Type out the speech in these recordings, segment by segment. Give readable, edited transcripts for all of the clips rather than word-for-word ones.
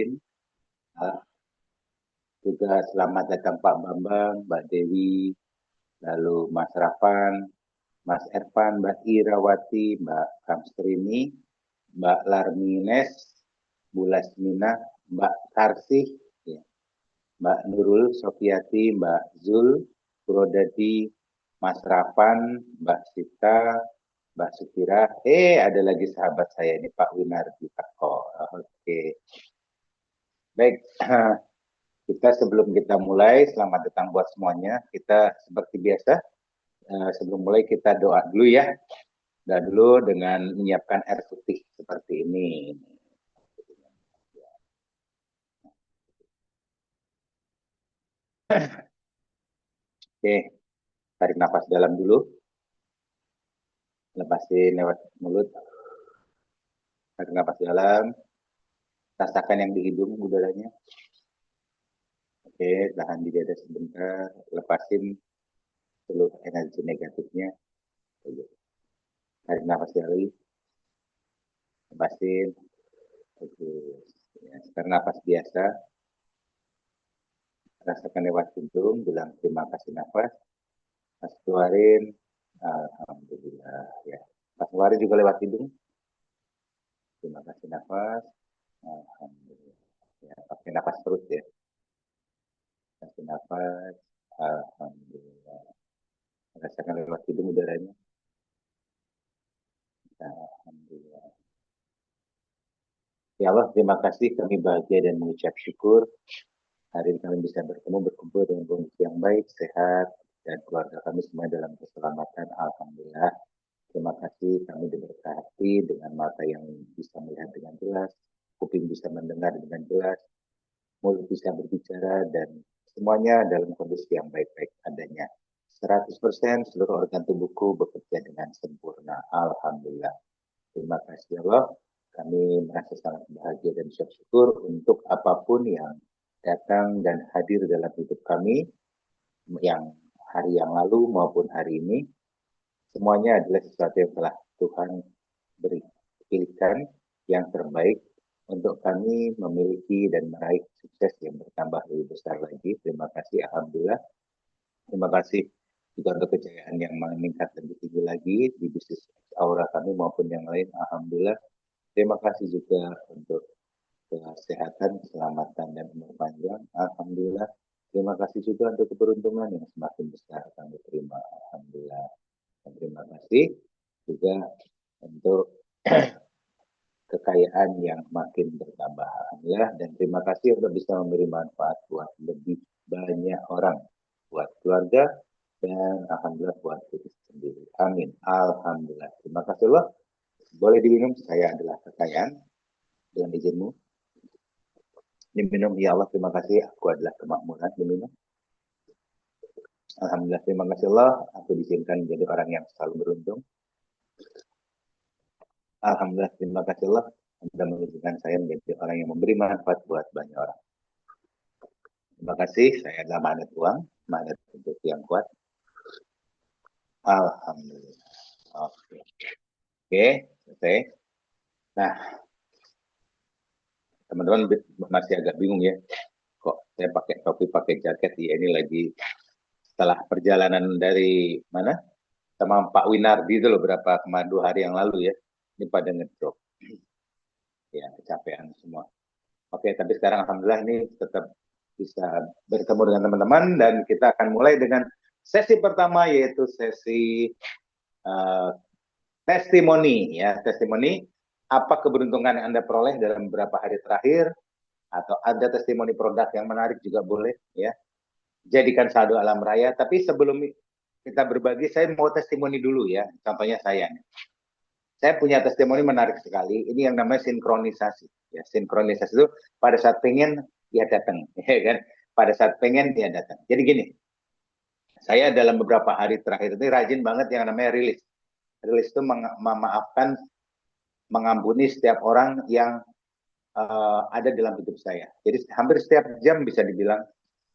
hadirin. Juga selamat datang Pak Bambang, Mbak Dewi, lalu Mas Rafan, Mas Ervan, Mbak Irawati, Mbak Kamstrini, Mbak Larmines, Bu Lasmina, Mbak Karsih, ya, Mbak Nurul Sofiati, Mbak Zul, Purwodadi, Mas Rafan, Mbak Sita, Mbak Sukira. Ada lagi sahabat saya ini Pak Winardi Tako. Oke. Baik, kita sebelum kita mulai, selamat datang buat semuanya. Kita seperti biasa, sebelum mulai kita doa dulu ya. Doa dulu dengan menyiapkan air putih seperti ini. Oke, tarik nafas dalam dulu. Lepasin lewat mulut. Tarik nafas dalam. Rasakan yang di hidung udaranya. Oke, tahan di dada sebentar. Lepasin seluruh energi negatifnya. Tarik nafas lagi. Lepasin. Oke. Ya, sekarang nafas biasa. Rasakan lewat hidung. Bilang terima kasih nafas. Pas keluarin. Alhamdulillah. Ya. Pas keluarin juga lewat hidung. Terima kasih nafas. Alhamdulillah. Ya, pakai nafas perut ya. Kasih nafas. Alhamdulillah. Rasakan lewat hidung udaranya. Alhamdulillah. Ya Allah, terima kasih. Kami bahagia dan mengucap syukur. Hari ini kami bisa bertemu, berkumpul dengan kondisi yang baik, sehat, dan keluarga kami semua dalam keselamatan. Alhamdulillah. Terima kasih kami diberkati dengan mata yang bisa melihat dengan jelas, kuping bisa mendengar dengan jelas, mulut bisa berbicara, dan semuanya dalam kondisi yang baik-baik adanya. 100% seluruh organ tubuhku bekerja dengan sempurna. Alhamdulillah. Terima kasih Allah. Kami merasa sangat bahagia dan syukur untuk apapun yang datang dan hadir dalam hidup kami, yang hari yang lalu maupun hari ini. Semuanya adalah sesuatu yang telah Tuhan berikan yang terbaik untuk kami memiliki dan meraih sukses yang bertambah lebih besar lagi. Terima kasih, Alhamdulillah. Terima kasih juga untuk kejayaan yang meningkat lebih tinggi lagi di bisnis aura kami maupun yang lain. Alhamdulillah. Terima kasih juga untuk kesehatan, keselamatan, dan umur panjang. Alhamdulillah. Terima kasih juga untuk keberuntungan yang semakin besar kami terima. Alhamdulillah. Dan terima kasih juga untuk kekayaan yang makin bertambah. Alhamdulillah. Dan terima kasih untuk bisa memberi manfaat buat lebih banyak orang. Buat keluarga dan Alhamdulillah buat diri sendiri. Amin. Alhamdulillah. Terima kasih Allah. Boleh diminum, saya adalah kekayaan. Dengan izinmu. Diminum, ya Allah, terima kasih. Aku adalah kemakmuran, diminum. Alhamdulillah, terima kasih Allah. Aku diizinkan menjadi orang yang selalu beruntung. Alhamdulillah, terima kasih Allah. Anda mengizinkan saya menjadi orang yang memberi manfaat buat banyak orang. Terima kasih, saya adalah magnet uang, magnet untuk yang kuat. Alhamdulillah. Oke. Oke, selesai. Nah, teman-teman masih agak bingung ya. Kok saya pakai topi, pakai jaket, ya ini lagi setelah perjalanan dari mana? Sama Pak Winardi itu loh berapa kemarin 2 hari yang lalu ya. Ini pada ngedrop. Ya, kecapean semua. Oke, tapi sekarang Alhamdulillah ini tetap bisa bertemu dengan teman-teman dan kita akan mulai dengan sesi pertama yaitu sesi testimoni ya. Testimoni apa keberuntungan yang Anda peroleh dalam beberapa hari terakhir atau ada testimoni produk yang menarik juga boleh ya. Jadikan saldo alam raya, tapi sebelum kita berbagi saya mau testimoni dulu ya. Contohnya saya punya testimoni menarik sekali. Ini yang namanya sinkronisasi. Ya, sinkronisasi itu pada saat pengen dia datang, ya kan? Pada saat pengen dia datang. Jadi gini, saya dalam beberapa hari terakhir ini rajin banget yang namanya rilis. Rilis itu memaafkan, mengampuni setiap orang yang ada dalam hidup saya. Jadi hampir setiap jam bisa dibilang,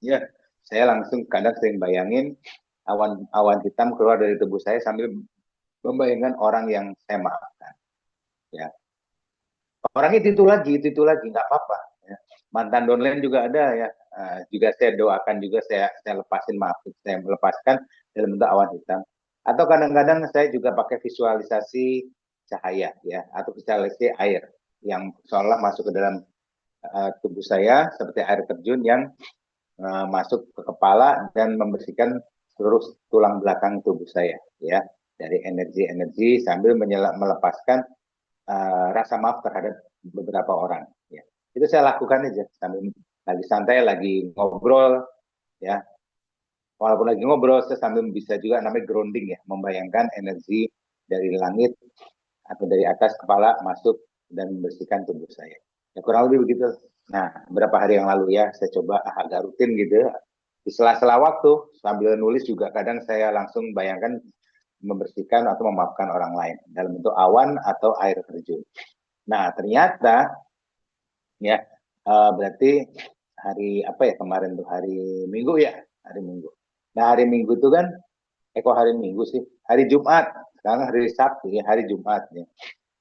ya saya langsung kadang sering bayangin awan hitam keluar dari tubuh saya sambil membayangkan orang yang saya maafkan. Ya. Orangnya itu lagi, nggak apa-apa. Ya. mantan downline juga ada ya. Juga saya doakan juga saya lepasin, maaf, saya melepaskan dalam bentuk awan hitam. Atau kadang-kadang saya juga pakai visualisasi cahaya ya, atau visualisasi air yang seolah masuk ke dalam tubuh saya seperti air terjun yang masuk ke kepala dan membersihkan seluruh tulang belakang tubuh saya ya, dari energi-energi sambil melepaskan rasa maaf terhadap beberapa orang ya. Itu saya lakukan aja sambil lagi santai, lagi ngobrol ya. Walaupun lagi ngobrol, saya sambil bisa juga namanya grounding ya, membayangkan energi dari langit atau dari atas kepala masuk dan membersihkan tubuh saya. Ya, kurang lebih begitu. Nah, beberapa hari yang lalu ya, saya coba agak rutin gitu. Di sela-sela waktu, sambil nulis juga kadang saya langsung bayangkan membersihkan atau memaafkan orang lain dalam bentuk awan atau air terjun. Nah, ternyata ya berarti hari apa ya kemarin tuh, hari Minggu ya, hari Minggu. Nah, hari Minggu itu kan, kok hari Minggu sih? Hari Jumat. Sekarang hari Sabtu ya, hari Jumat ya.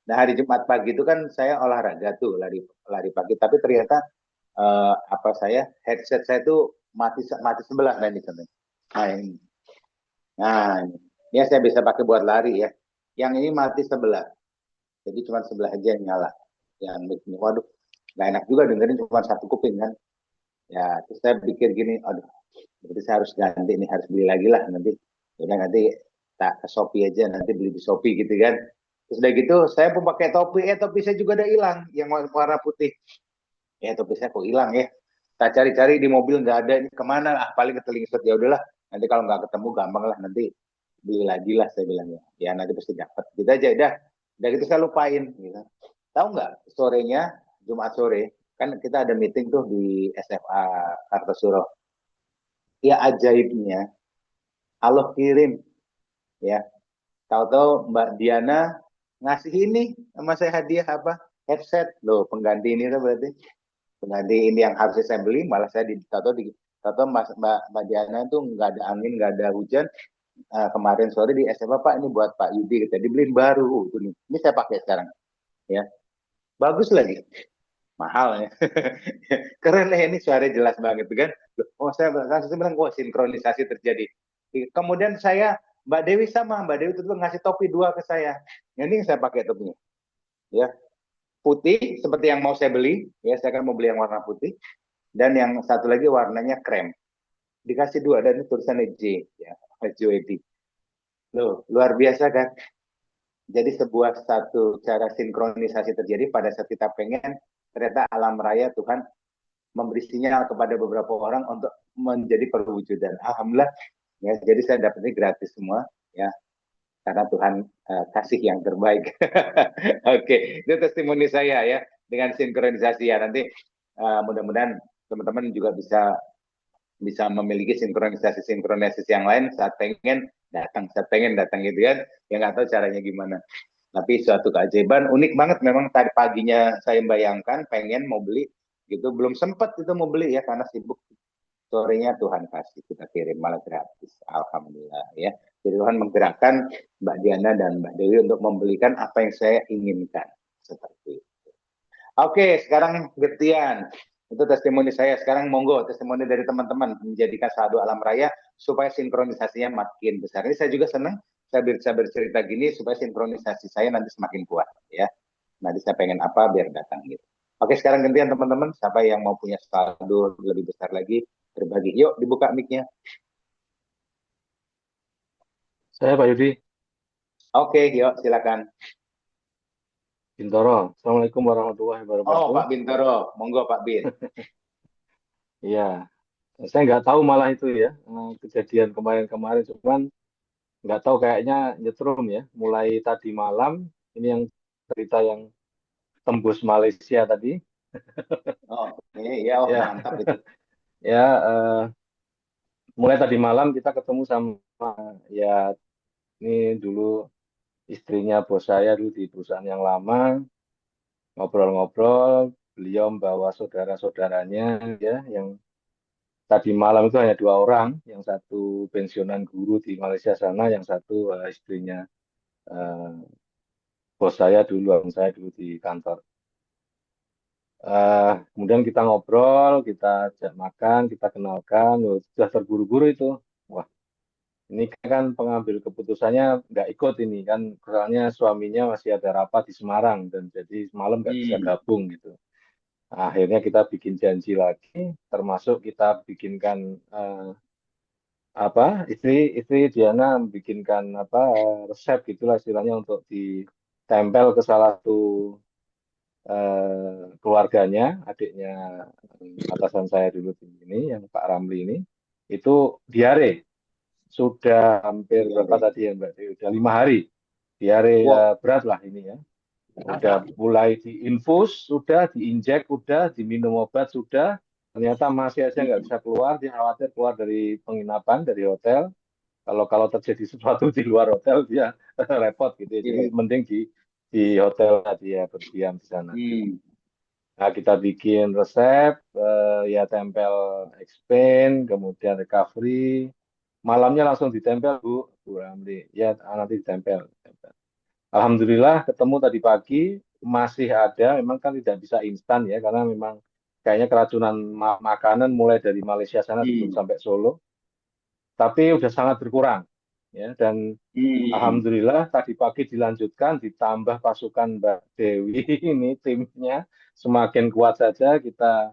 Nah, hari Jumat pagi itu kan saya olahraga tuh, lari lari pagi, tapi ternyata apa saya headset saya tuh mati mati sebelah kan di sana. Nah, ini. Nah, ini saya bisa pakai buat lari ya. Yang ini mati sebelah. Jadi cuma sebelah aja yang nyala. Yang ini, waduh, nggak enak juga dengerin cuma satu kuping kan. Ya, terus saya pikir gini, aduh, berarti saya harus ganti nih, harus beli lagi lah nanti. Ya nanti tak ke Shopee aja, nanti beli di Shopee gitu kan. Terus udah gitu, saya pun pakai topi, topi saya juga udah hilang, yang warna putih. Topi saya kok hilang ya. Tak cari-cari di mobil nggak ada, ini kemana? Paling ketelingsut, ya udahlah. Nanti kalau nggak ketemu gampang lah, nanti beli lagi lah saya bilang ya. Ya nanti pasti dapat. Gitu aja, udah gitu saya lupain. Gitu. Tahu nggak, sorenya, Jumat sore, kan kita ada meeting tuh di SMA Kartosuro. Ya ajaibnya, Allah kirim ya. Tahu-tahu Mbak Diana ngasih ini sama saya hadiah apa? Headset loh, pengganti ini tuh berarti. Pengganti ini yang harusnya saya beli, malah saya tahu Mbak Diana tuh nggak ada angin, nggak ada hujan. Kemarin sore di SMA, Pak, ini buat Pak Yudi, kita dibeliin baru. Tuh nih. Ini saya pakai sekarang ya. Bagus lagi. Mahal ya. Keren ya, ini suaranya jelas banget kan. Oh, saya langsung bilang, oh, sinkronisasi terjadi. Kemudian Mbak Dewi sama, Mbak Dewi itu ngasih topi dua ke saya. Ini yang saya pakai topinya. Ya, putih seperti yang mau saya beli. Ya, saya kan mau beli yang warna putih. Dan yang satu lagi warnanya krem. Dikasih dua dan itu tulisannya J. Ya, JOD. Loh, luar biasa kan? Jadi satu cara sinkronisasi terjadi pada saat kita pengen, ternyata alam raya Tuhan memberi sinyal kepada beberapa orang untuk menjadi perwujudan. Alhamdulillah ya, jadi saya dapatnya gratis semua ya, karena Tuhan kasih yang terbaik. Oke, itu testimoni saya ya dengan sinkronisasi ya. Nanti mudah-mudahan teman-teman juga bisa memiliki sinkronisasi yang lain saat pengen datang gitu kan. Ya nggak tahu caranya gimana. Tapi suatu keajaiban, unik banget memang. Tadi paginya saya bayangkan pengen mau beli gitu, belum sempat itu mau beli ya karena sibuk. Sorenya Tuhan kasih, kita kirim malah gratis. Alhamdulillah ya. Jadi Tuhan menggerakkan Mbak Diana dan Mbak Dewi untuk membelikan apa yang saya inginkan. Seperti itu. Oke, sekarang Getian. Itu testimoni saya. Sekarang monggo testimoni dari teman-teman menjadikan saldo alam raya supaya sinkronisasinya makin besar. Ini saya juga senang saya bisa bercerita gini supaya sinkronisasi saya nanti semakin kuat ya. Nanti saya pengen apa biar datang gitu. Oke, sekarang gantian teman-teman. Siapa yang mau punya saldo lebih besar lagi berbagi? Yuk dibuka mic-nya. Saya Pak Yudi Oke, yuk silakan. Bintoro. Assalamualaikum warahmatullahi Oh, wabarakatuh. Pak Bintoro, monggo Pak Bin. Iya, saya nggak tahu malah itu ya, kejadian kemarin-kemarin, cuman nggak tahu kayaknya nyetrum ya. Mulai tadi malam, ini yang cerita yang tembus Malaysia tadi. Oh, ini ya, oh, Ya, mantap itu. ya, mulai tadi malam kita ketemu sama, ya, ini dulu istrinya bos saya dulu di perusahaan yang lama, ngobrol-ngobrol, beliau membawa saudara-saudaranya ya, yang tadi malam itu hanya dua orang, yang satu pensiunan guru di Malaysia sana, yang satu istrinya eh, bos saya dulu, abang saya dulu di kantor. Kemudian kita ngobrol, kita ajak makan, kita kenalkan, sudah terburu-buru itu. Wah, ini kan pengambil keputusannya nggak ikut ini kan, soalnya suaminya masih ada rapat di Semarang dan jadi semalam nggak bisa gabung gitu. Akhirnya kita bikin janji lagi, termasuk kita bikinkan istri Diana bikinkan resep gitulah istilahnya untuk ditempel ke salah satu keluarganya, adiknya atasan saya dulu ini, yang Pak Ramli ini, itu diare. Sudah hampir berapa tadi ya Mbak Dewi? Udah 5 hari. Diare berat lah ini ya. Udah mulai diinfus, sudah diinjek, sudah diminum obat, sudah. Ternyata masih aja nggak bisa keluar. Dia khawatir keluar dari penginapan, dari hotel. Kalau terjadi sesuatu di luar hotel, dia repot gitu ya. Jadi mending di hotel dia berdiam di sana. Nah, kita bikin resep, ya tempel Expain, kemudian recovery. Malamnya langsung ditempel, Bu Ramli. Ya, nanti ditempel. Alhamdulillah ketemu tadi pagi, masih ada, memang kan tidak bisa instan ya, karena memang kayaknya keracunan makanan mulai dari Malaysia sana sebelum sampai Solo, tapi udah sangat berkurang. Ya, dan alhamdulillah tadi pagi dilanjutkan, ditambah pasukan Mbak Dewi ini timnya semakin kuat saja, kita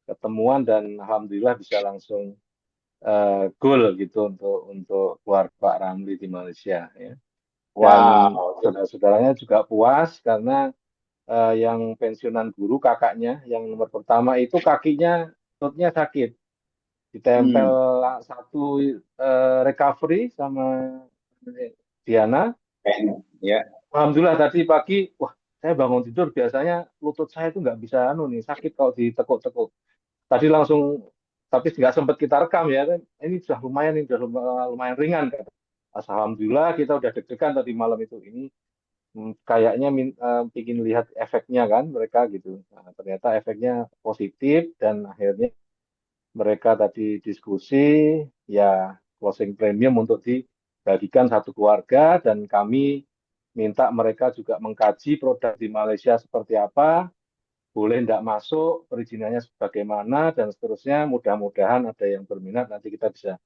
ketemuan dan alhamdulillah bisa langsung goal gitu untuk keluar Pak Ramli di Malaysia ya. Dan saudara-saudaranya juga puas karena yang pensiunan guru kakaknya yang nomor pertama itu kakinya lututnya sakit, ditempel satu recovery sama Diana. Alhamdulillah tadi pagi, wah saya bangun tidur biasanya lutut saya itu nggak bisa sakit kalau ditekuk-tekuk. Tadi langsung, tapi nggak sempat kita rekam ya. Ini sudah lumayan, ini sudah lumayan ringan kan. Alhamdulillah kita udah deg-degan tadi malam itu. Ini kayaknya ingin lihat efeknya kan mereka gitu. Nah, ternyata efeknya positif dan akhirnya mereka tadi diskusi ya closing premium untuk dibagikan satu keluarga dan kami minta mereka juga mengkaji produk di Malaysia seperti apa, boleh tidak masuk, perizinannya bagaimana, dan seterusnya. Mudah-mudahan ada yang berminat, nanti kita bisa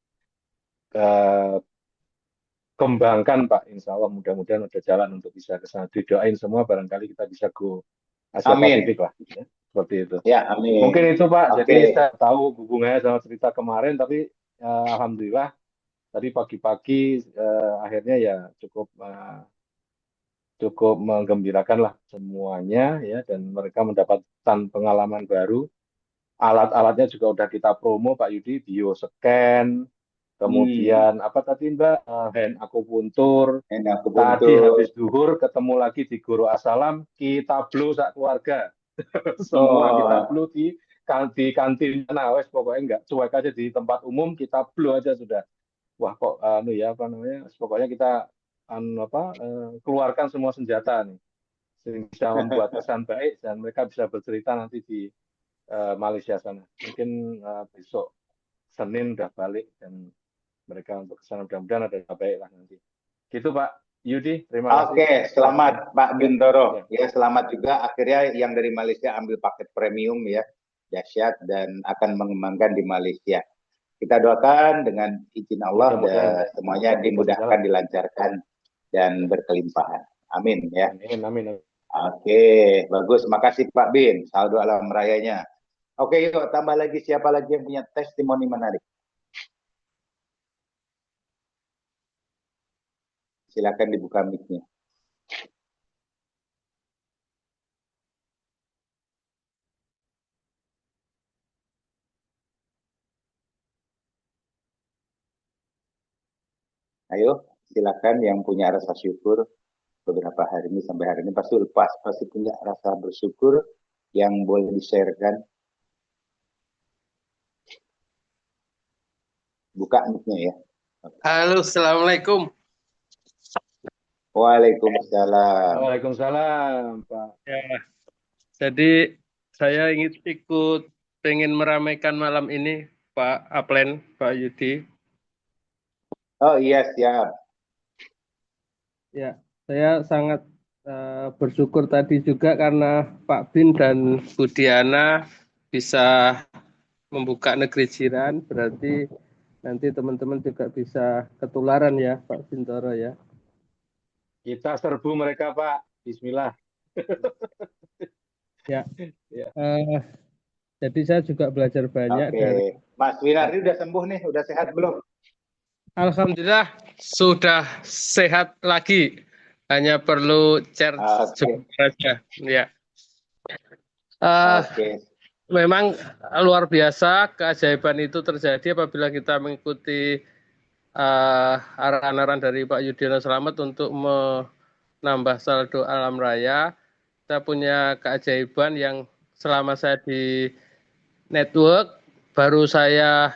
kembangkan Pak. Insya Allah mudah-mudahan ada jalan untuk bisa ke sana. Didoain semua, barangkali kita bisa go Asia Pasifik lah. Ya. Seperti itu. Ya, amin. Mungkin itu Pak, jadi saya tahu hubungannya sama cerita kemarin, tapi alhamdulillah tadi pagi-pagi akhirnya ya cukup menggembirakan lah semuanya ya, dan mereka mendapatkan pengalaman baru. Alat-alatnya juga udah kita promo Pak Yudi, bioscan, kemudian apa tadi Mbak, hand akupuntur. Tadi habis duhur ketemu lagi di Guru Asalam, kita blow sak keluarga. Semua kita blow di kantin. Nah, wes pokoknya enggak cuek aja di tempat umum, kita blow aja sudah. Wah kok pokoknya kita keluarkan semua senjata nih, sehingga bisa membuat kesan baik dan mereka bisa bercerita nanti di Malaysia sana. Mungkin besok Senin udah balik dan mereka untuk kesana, mudah-mudahan ada yang baik lah nanti. Gitu Pak Yudi, terima kasih. Oke, selamat Pak Bintoro. Ya, selamat juga. Akhirnya yang dari Malaysia ambil paket premium ya, dahsyat dan akan mengembangkan di Malaysia. Kita doakan dengan izin Allah dan semuanya dimudahkan, dilancarkan dan berkelimpahan. Amin ya. Amin. Oke, bagus. Makasih Pak Bin. Saldo alam rayanya. Oke, yuk tambah lagi, siapa lagi yang punya testimoni menarik? Silakan dibuka mic-nya. Ayo, silakan yang punya rasa syukur beberapa hari ini sampai hari ini pasti punya rasa bersyukur yang boleh di-sharekan. Buka mic-nya ya. Halo, assalamualaikum. Waalaikumsalam. Waalaikumsalam Pak. Ya, jadi saya pengen meramaikan malam ini Pak Aplen, Pak Yudi. Oh iya, siap. Ya, saya sangat bersyukur tadi juga karena Pak Bin dan Bu Diana bisa membuka negeri jiran, berarti nanti teman-teman juga bisa ketularan ya Pak Bintoro ya. Kita serbu mereka, Pak. Bismillah. Ya. Ya. Jadi saya juga belajar banyak Oke, dari Mas Winardi udah sembuh nih, udah sehat belum? Alhamdulillah sudah sehat lagi. Hanya perlu charge Oke, saja. Ya. Eh, oke. Memang luar biasa keajaiban itu terjadi apabila kita mengikuti arahan-arahan dari Pak Yudhoyono Slamet untuk menambah saldo alam raya. Saya punya keajaiban yang selama saya di network baru saya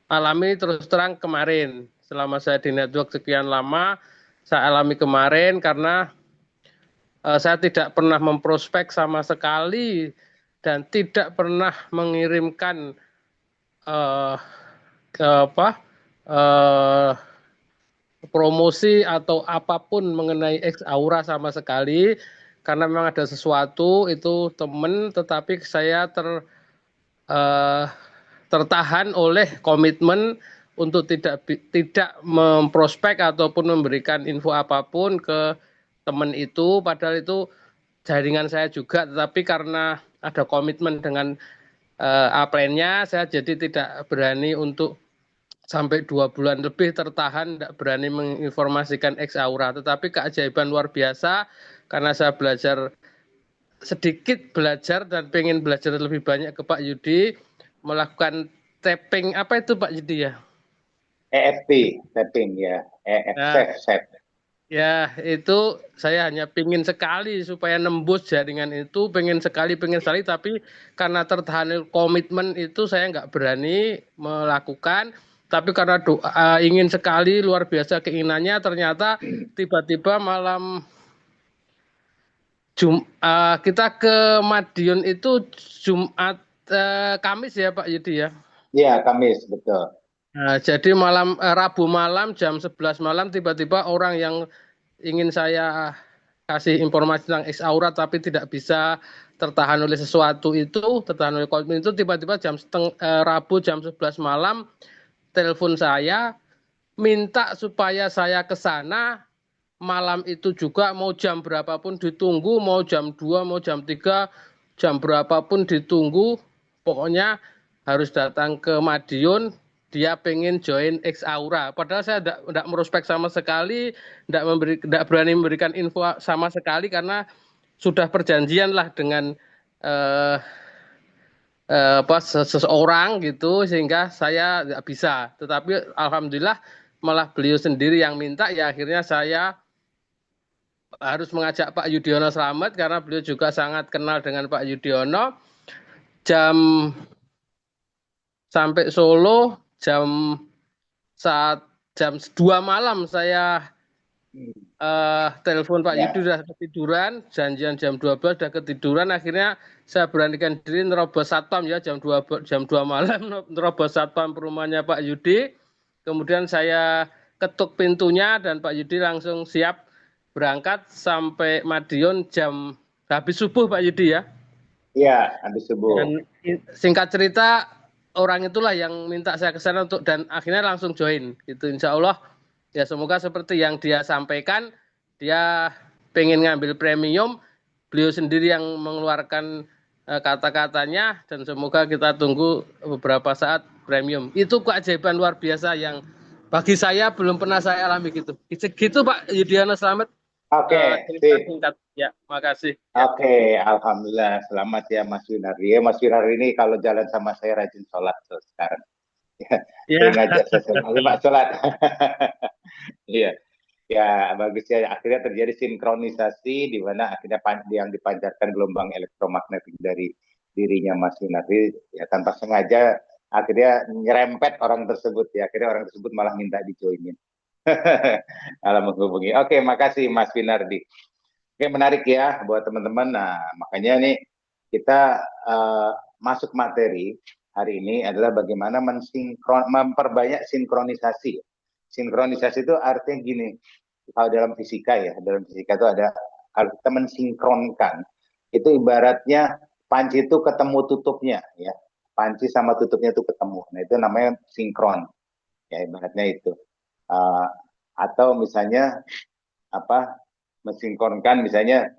alami terus terang kemarin. Selama saya di network sekian lama, saya alami kemarin karena saya tidak pernah memprospek sama sekali dan tidak pernah mengirimkan promosi atau apapun mengenai X Aura sama sekali karena memang ada sesuatu itu teman tetapi saya tertahan oleh komitmen untuk tidak memprospek ataupun memberikan info apapun ke teman itu padahal itu jaringan saya juga tetapi karena ada komitmen dengan upline-nya saya jadi tidak berani untuk sampai 2 bulan lebih tertahan tidak berani menginformasikan X Aura tetapi keajaiban luar biasa karena saya sedikit belajar dan pengen belajar lebih banyak ke Pak Yudi melakukan tapping apa itu Pak Yudi ya? EFT, tapping ya, Nah, set. ya itu saya hanya pengen sekali supaya nembus jaringan itu pengen sekali tapi karena tertahan komitmen itu saya nggak berani melakukan tapi karena ingin sekali luar biasa keinginannya ternyata tiba-tiba malam kita ke Madiun itu Jumat Kamis ya Pak Yudi ya. Iya, Kamis, betul. Nah, jadi Rabu malam jam 11 malam tiba-tiba orang yang ingin saya kasih informasi tentang X Aura tapi tidak bisa tertahan oleh sesuatu itu, tertahan oleh komitmen itu tiba-tiba Rabu jam 11 malam telepon saya minta supaya saya ke sana malam itu juga mau jam berapapun ditunggu, mau jam 2, mau jam 3, jam berapapun ditunggu, pokoknya harus datang ke Madiun, dia pengen join X Aura. Padahal saya tidak merospek sama sekali, tidak berani memberikan info sama sekali karena sudah perjanjian lah dengan seseorang gitu sehingga saya tidak bisa. Tetapi alhamdulillah malah beliau sendiri yang minta ya akhirnya saya harus mengajak Pak Yudhoyono Slamet karena beliau juga sangat kenal dengan Pak Yudhoyono. Sampai Solo jam 2 malam saya telepon Pak Yudi sudah ketiduran, janjian jam 12 sudah ketiduran, akhirnya saya beranikan diri nerobos satpam ya jam 2 malam nerobos satpam perumahannya Pak Yudi. Kemudian saya ketuk pintunya dan Pak Yudi langsung siap berangkat sampai Madiun habis subuh Pak Yudi ya. Iya, habis subuh. Dan singkat cerita orang itulah yang minta saya ke sana dan akhirnya langsung join gitu. Insya Allah ya semoga seperti yang dia sampaikan dia pengen ngambil premium, beliau sendiri yang mengeluarkan kata-katanya dan semoga kita tunggu beberapa saat premium. Itu keajaiban luar biasa yang bagi saya belum pernah saya alami gitu. Gitu Pak Yudhoyono Slamet. Oke, Singkat. Ya, makasih. Oke, alhamdulillah selamat ya Mas Winardi. Mas Winardi ini kalau jalan sama saya rajin sholat sekarang. Saya ngajak saya Pak sholat. Iya, ya bagus ya. Akhirnya terjadi sinkronisasi di mana akhirnya yang dipancarkan gelombang elektromagnetik dari dirinya Mas Winardi ya tanpa sengaja akhirnya nyerempet orang tersebut ya. Akhirnya orang tersebut malah minta dijoinin. Kalau menghubungi. Oke, makasih Mas Winardi. Oke, menarik ya buat teman-teman. Nah, makanya nih kita masuk materi hari ini adalah bagaimana memperbanyak sinkronisasi. Sinkronisasi itu artinya gini, kalau dalam fisika ya, dalam fisika itu ada Kalau kita mensinkronkan, itu ibaratnya panci itu ketemu tutupnya, ya. Panci sama tutupnya itu ketemu. Nah, itu namanya sinkron. Ya, ibaratnya itu. Uh, atau misalnya apa mensinkronkan misalnya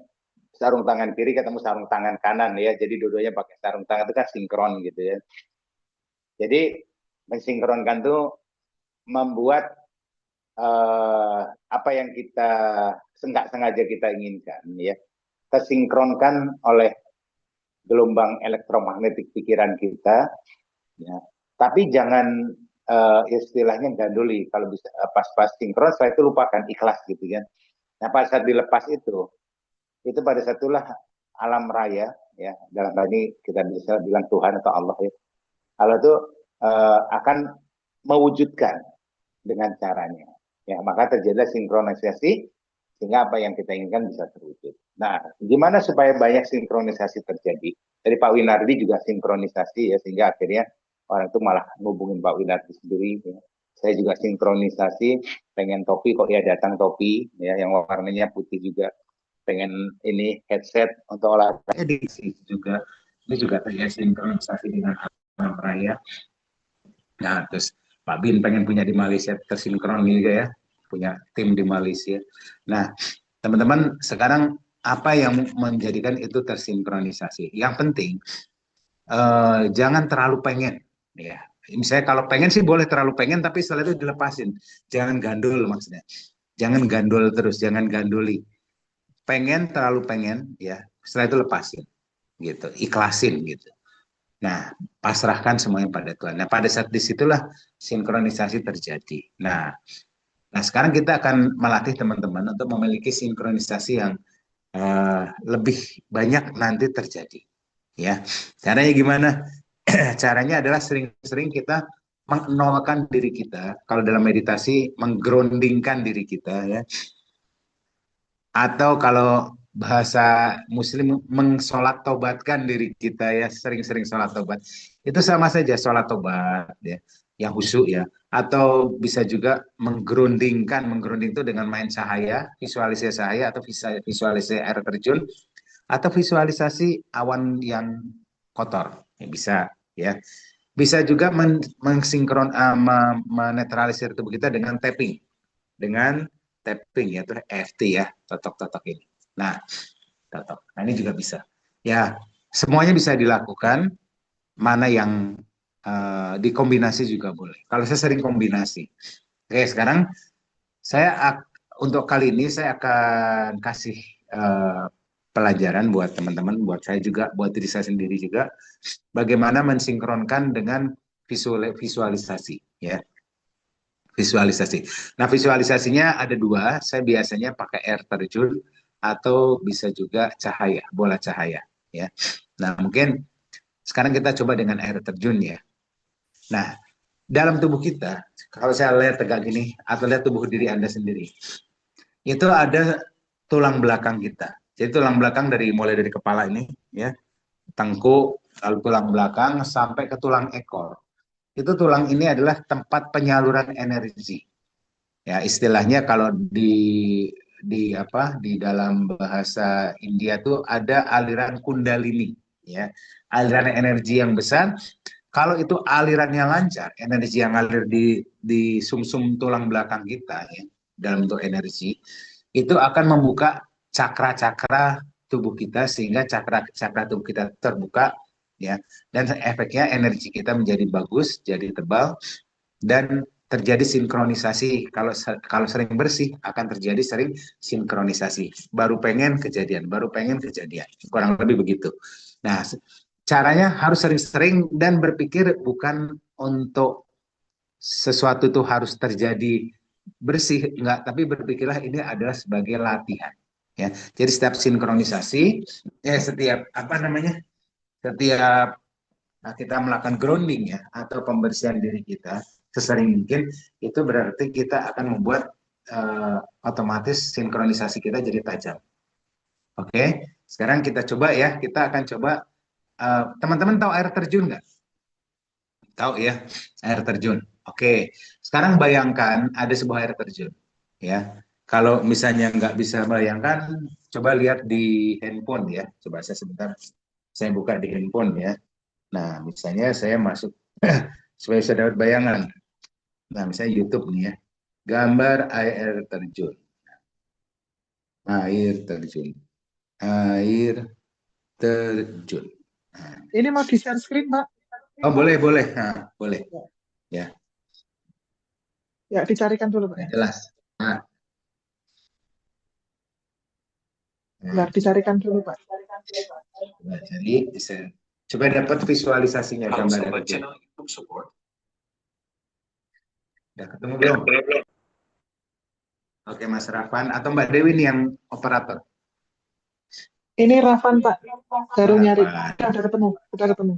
sarung tangan kiri ketemu sarung tangan kanan ya. Jadi dua-duanya pakai sarung tangan itu kan sinkron gitu ya. Jadi mensinkronkan itu membuat apa yang kita nggak sengaja kita inginkan ya tersinkronkan oleh gelombang elektromagnetik pikiran kita ya. Tapi jangan istilahnya ganduli kalau bisa pas-pas sinkron setelah itu lupakan ikhlas gitu kan. Nah pada saat dilepas itu pada satulah alam raya ya dalam hal ini kita bisa bilang Tuhan atau Allah ya. Allah itu akan mewujudkan dengan caranya. Ya, maka terjadilah sinkronisasi sehingga apa yang kita inginkan bisa terwujud. Nah, gimana supaya banyak sinkronisasi terjadi? Dari Pak Winardi juga sinkronisasi ya sehingga akhirnya orang itu malah ngubungin Pak Winardi sendiri. Ya. Saya juga sinkronisasi, pengen topi kok ya datang topi ya yang warnanya putih juga. Pengen ini headset untuk olahraga edisi juga. Ini juga terjadi sinkronisasi dengan alam raya. Nah, terus Pak Bin pengen punya di Malaysia tersinkron juga ya, punya tim di Malaysia. Nah, teman-teman sekarang apa yang menjadikan itu tersinkronisasi? Yang penting jangan terlalu pengen, ya. Misalnya kalau pengen sih boleh terlalu pengen, tapi setelah itu dilepasin. Jangan gandul maksudnya. Jangan gandul terus, jangan ganduli. Pengen terlalu pengen, ya. Setelah itu lepasin, gitu, ikhlasin gitu. Nah, pasrahkan semuanya pada Tuhan. Nah, pada saat disitulah sinkronisasi terjadi. Nah, sekarang kita akan melatih teman-teman untuk memiliki sinkronisasi yang lebih banyak nanti terjadi. Ya, caranya gimana? Caranya adalah sering-sering kita menolkan diri kita. Kalau dalam meditasi, menggroundingkan diri kita, ya. Atau kalau bahasa muslim mengsolat tobatkan diri kita ya sering-sering sholat tobat itu sama saja sholat tobat ya yang khusyuk ya atau bisa juga menggrounding itu dengan main cahaya visualisasi cahaya atau visualisasi air terjun atau visualisasi awan yang kotor ya, bisa juga menetralisir tubuh kita dengan tapping yaitu EFT ya, totok-totok ini. Nah, totok. Nah, ini juga bisa. Ya, semuanya bisa dilakukan. Mana yang dikombinasi juga boleh. Kalau saya sering kombinasi. Oke, sekarang untuk kali ini saya akan kasih pelajaran buat teman-teman, buat saya juga, buat diri saya sendiri juga, bagaimana mensinkronkan dengan visualisasi, ya. Visualisasi. Nah, visualisasinya ada dua. Saya biasanya pakai air terjun atau bisa juga cahaya, bola cahaya. Ya. Nah, mungkin sekarang kita coba dengan air terjun ya. Nah, dalam tubuh kita, kalau saya lihat tegak gini, atau lihat tubuh diri Anda sendiri, itu ada tulang belakang kita. Jadi tulang belakang mulai dari kepala ini, ya, tengkuk, lalu tulang belakang sampai ke tulang ekor. Itu tulang ini adalah tempat penyaluran energi. Ya, istilahnya kalau di dalam bahasa India tuh ada aliran kundalini, ya. Aliran energi yang besar. Kalau itu alirannya lancar, energi yang ngalir di sumsum tulang belakang kita ya, dalam bentuk energi, itu akan membuka cakra-cakra tubuh kita sehingga cakra-cakra tubuh kita terbuka ya, dan efeknya energi kita menjadi bagus, jadi tebal dan terjadi sinkronisasi. Kalau sering bersih akan terjadi sering sinkronisasi. Baru pengen kejadian, kurang lebih begitu. Nah, caranya harus sering-sering dan berpikir bukan untuk sesuatu itu harus terjadi bersih, enggak, tapi berpikirlah ini adalah sebagai latihan. Ya, jadi setiap sinkronisasi, setiap kita melakukan grounding ya atau pembersihan diri kita sesering mungkin, itu berarti kita akan membuat otomatis sinkronisasi kita jadi tajam. Oke, sekarang kita coba ya, kita akan coba. Teman-teman tahu air terjun nggak? Tahu ya, air terjun. Oke, sekarang bayangkan ada sebuah air terjun, ya. Kalau misalnya nggak bisa bayangkan, coba lihat di handphone ya. Coba saya sebentar, saya buka di handphone ya. Nah, misalnya saya masuk, supaya saya dapat bayangan. Nah, misalnya YouTube nih ya. Gambar air terjun. Air terjun. Air terjun. Nah. Ini mau di-share screen, Pak? Oh, boleh, boleh. Nah, boleh. Ya, Ya, dicarikan dulu, Pak. Ya. jelas. Nah, Bentar, dicarikan dulu, Pak. nah, jadi bisa coba dapat visualisasinya gambar air terjun. Udah ketemu belum? Oke, Mas Rafan atau Mbak Dewi nih yang operator. Ini Rafan, Pak. Baru nyari. Rafan. Udah ketemu. Udah ketemu.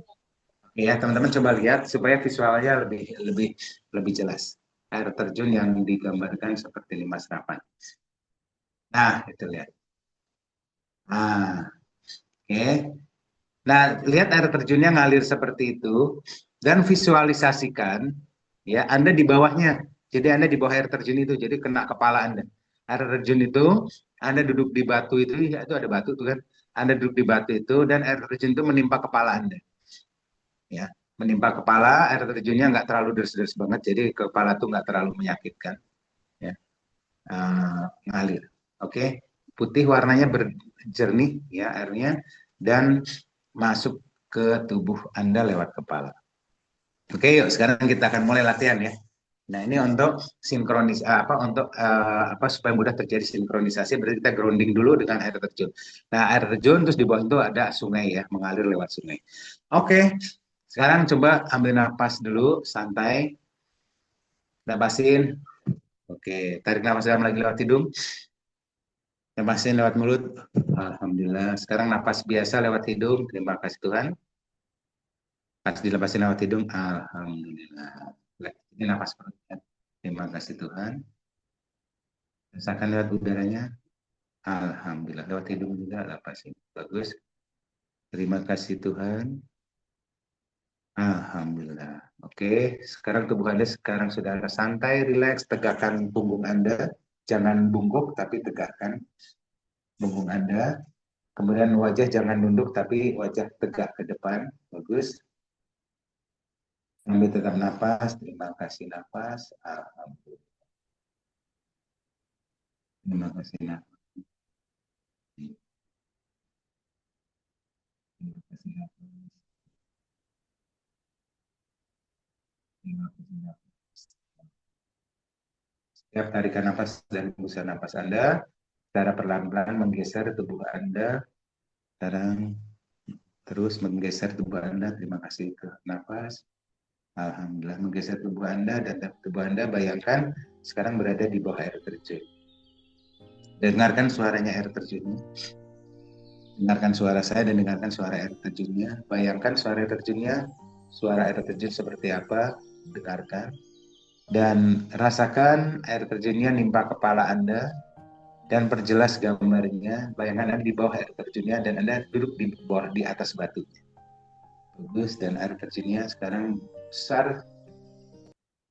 Oke ya, teman-teman coba lihat supaya visualnya lebih jelas. Air terjun yang digambarkan seperti ini, Mas Rafan. Nah, itu lihat. Nah, oke. Nah, lihat air terjunnya ngalir seperti itu dan visualisasikan ya, Anda di bawahnya. Jadi Anda di bawah air terjun itu, jadi kena kepala Anda. Air terjun itu, Anda duduk di batu itu, ya itu ada batu tuh kan. Anda duduk di batu itu dan air terjun itu menimpa kepala Anda. Ya, menimpa kepala, air terjunnya nggak terlalu deres-deres banget, jadi kepala tuh nggak terlalu menyakitkan. Ya, ngalir. Oke, putih warnanya berjernih ya airnya dan masuk ke tubuh Anda lewat kepala. Oke, yuk sekarang kita akan mulai latihan ya. Nah, ini untuk supaya mudah terjadi sinkronisasi berarti kita grounding dulu dengan air terjun. Nah, air terjun terus di bawah itu ada sungai ya, mengalir lewat sungai. Oke. Sekarang coba ambil nafas dulu santai. Napasin. Oke, tarik nafas dalam lagi lewat hidung. Napasin lewat mulut. Alhamdulillah. Sekarang nafas biasa lewat hidung. Terima kasih Tuhan. Pas dilepasin lewat hidung, alhamdulillah. Ini nafas perut. Terima kasih Tuhan. Rasakan lewat udaranya. Alhamdulillah. Lewat hidung juga lepasin. Bagus. Terima kasih Tuhan. Alhamdulillah. Oke, sekarang tubuh Anda sekarang sudah santai, rileks, tegakkan punggung Anda. Jangan bungkuk, tapi tegakkan punggung Anda. Kemudian wajah jangan nunduk, tapi wajah tegak ke depan. Bagus. Ambil tetap nafas, terima kasih nafas. Alhamdulillah. Terima kasih nafas. Terima kasih nafas. Terima kasih nafas. Setiap tarikan nafas dan hembusan nafas Anda, secara perlahan-lahan menggeser tubuh Anda. Sekarang terus menggeser tubuh Anda. Terima kasih ke nafas. Alhamdulillah menggeser tubuh Anda dan tubuh Anda bayangkan sekarang berada di bawah air terjun. Dengarkan suaranya air terjunnya. Dengarkan suara saya dan dengarkan suara air terjunnya. Bayangkan suara air terjunnya, suara air terjun seperti apa, dengarkan. Dan rasakan air terjunnya nimpa kepala Anda dan perjelas gambarnya. Bayangkan Anda di bawah air terjunnya dan Anda duduk di atas batu. Bagus, dan air terjunnya sekarang besar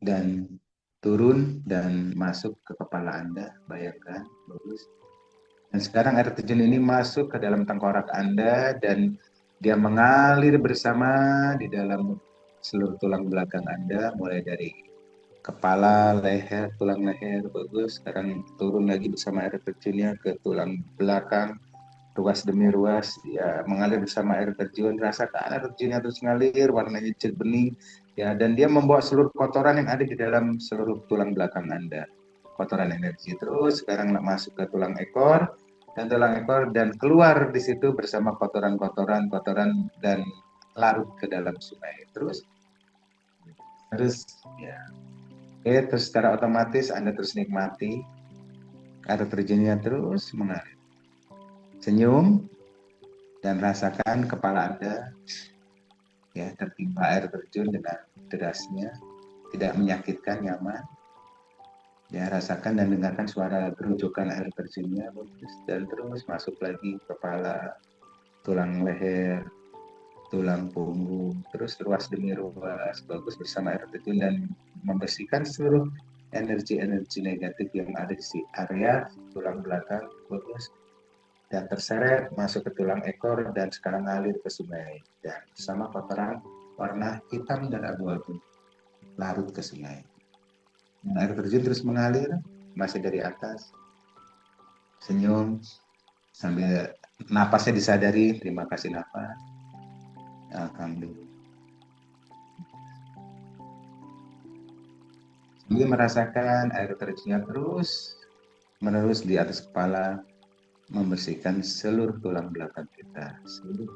dan turun dan masuk ke kepala Anda. Bayangkan, bagus. Dan sekarang air terjun ini masuk ke dalam tengkorak Anda dan dia mengalir bersama di dalam seluruh tulang belakang Anda, mulai dari kepala, leher, tulang leher, bagus. Sekarang turun lagi bersama air terjunnya ke tulang belakang, ruas demi ruas, ya mengalir bersama air terjun. Rasakan air terjunnya terus mengalir, warnanya cat bening, ya, dan dia membawa seluruh kotoran yang ada di dalam seluruh tulang belakang Anda. Kotoran energi terus sekarang masuk ke tulang ekor dan keluar di situ bersama kotoran dan larut ke dalam sungai. Terus ya. Oke, terus secara otomatis Anda terus nikmati air terjunnya terus mengalir. Senyum dan rasakan kepala Anda ya tertimpa air terjun dengan derasnya, tidak menyakitkan, nyaman. Ya, rasakan dan dengarkan suara gerujukan air terjunnya, bagus. Dan terus masuk lagi kepala, tulang leher, tulang punggung, terus ruas demi ruas, bagus, bersama air terjun dan membersihkan seluruh energi-energi negatif yang ada di area tulang belakang terus dan terseret masuk ke tulang ekor dan sekarang ngalir ke sungai dan sama kotoran warna hitam dan abu-abu larut ke sungai. Dan air terjun terus mengalir masih dari atas, senyum sambil napasnya disadari, terima kasih napas, alhamdulillah. Sambil merasakan air terjunnya terus menerus di atas kepala, membersihkan seluruh tulang belakang kita, seluruh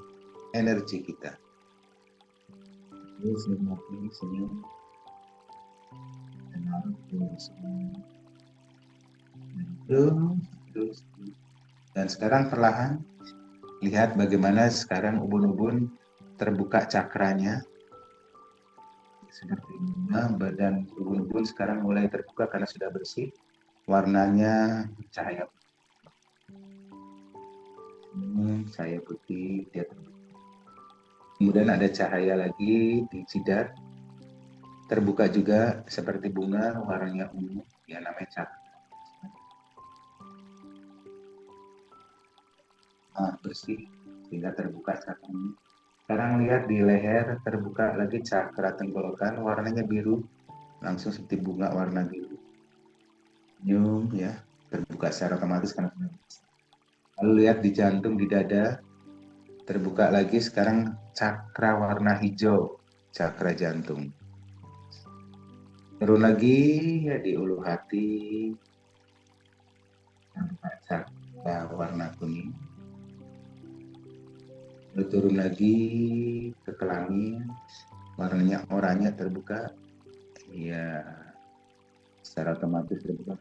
energi kita. Terus nikmati senyum. Terus. Dan sekarang perlahan lihat bagaimana sekarang ubun-ubun terbuka cakranya. Seperti ini, badan ubun-ubun sekarang mulai terbuka karena sudah bersih. Warnanya cahaya putih, dia terbuka. Kemudian ada cahaya lagi di jidat, terbuka juga seperti bunga, warnanya ungu, ya namanya cakra. Bersih, sehingga terbuka cakranya. Sekarang lihat di leher, terbuka lagi cakra tenggorokan, warnanya biru, langsung seperti bunga warna biru. Senyum, ya, terbuka secara otomatis karena sudah bersih. Lalu lihat di jantung, di dada, terbuka lagi sekarang cakra warna hijau, cakra jantung. Turun lagi ya di ulu hati, cakra warna kuning. Lalu turun lagi ke kelamin, warnanya oranye terbuka, ya secara otomatis terbuka.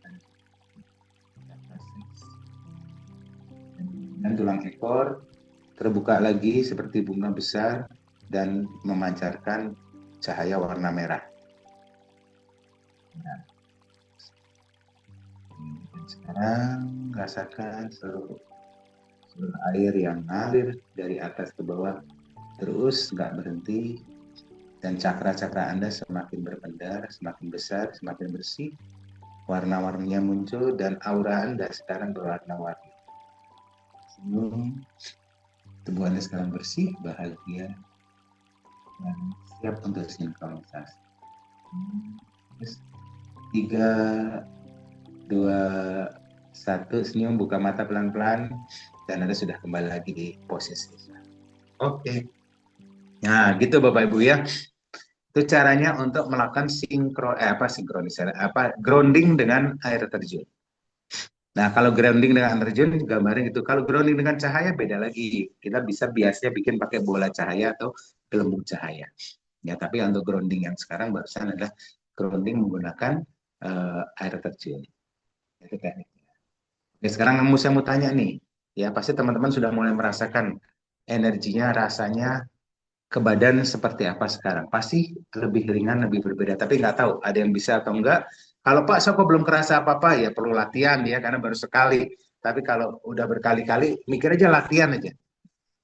Dan tulang ekor terbuka lagi seperti bunga besar dan memancarkan cahaya warna merah. Dan sekarang rasakan seluruh air yang ngalir dari atas ke bawah terus nggak berhenti, dan cakra-cakra Anda semakin berpendar, semakin besar, semakin bersih, warna-warninya muncul dan aura Anda sekarang berwarna-warni. Senyum, tubuh Anda sekarang bersih, bahagia, dan siap untuk sinkronisasi. 3, 2, 1, senyum, buka mata pelan-pelan, dan Anda sudah kembali lagi di posisi. Oke. Nah, gitu Bapak Ibu ya. Itu caranya untuk melakukan sinkronisasi, grounding dengan air terjun. Nah, kalau grounding dengan air terjun, gambarnya gitu. Kalau grounding dengan cahaya, beda lagi. Kita bisa biasanya bikin pakai bola cahaya atau gelembung cahaya. Ya, tapi untuk grounding yang sekarang barusan adalah grounding menggunakan air terjun. Itu tekniknya. Oke, sekarang saya mau tanya nih. Ya, pasti teman-teman sudah mulai merasakan energinya, rasanya ke badan seperti apa sekarang. Pasti lebih ringan, lebih berbeda. Tapi nggak tahu ada yang bisa atau enggak. Kalau Pak Soko belum kerasa apa-apa, ya perlu latihan ya, karena baru sekali. Tapi kalau udah berkali-kali, mikir aja latihan aja.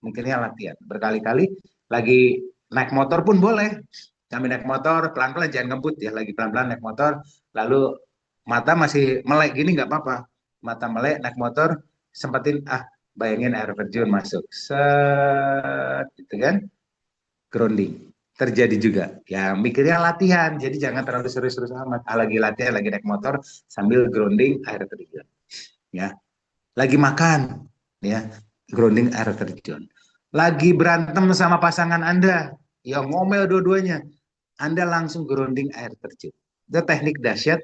Mikirnya latihan. Berkali-kali, lagi naik motor pun boleh. Kami naik motor, pelan-pelan, jangan ngebut ya. Lagi pelan-pelan naik motor, lalu mata masih melek gini nggak apa-apa. Mata melek, naik motor, sempetin, bayangin air terjun masuk. Set, gitu kan. Grounding terjadi juga ya, mikirnya latihan, jadi jangan terlalu serius-serius amat. Lagi latihan, lagi naik motor sambil grounding air terjun ya, lagi makan ya, grounding air terjun, lagi berantem sama pasangan Anda ya, ngomel dua-duanya, Anda langsung grounding air terjun. Itu teknik dahsyat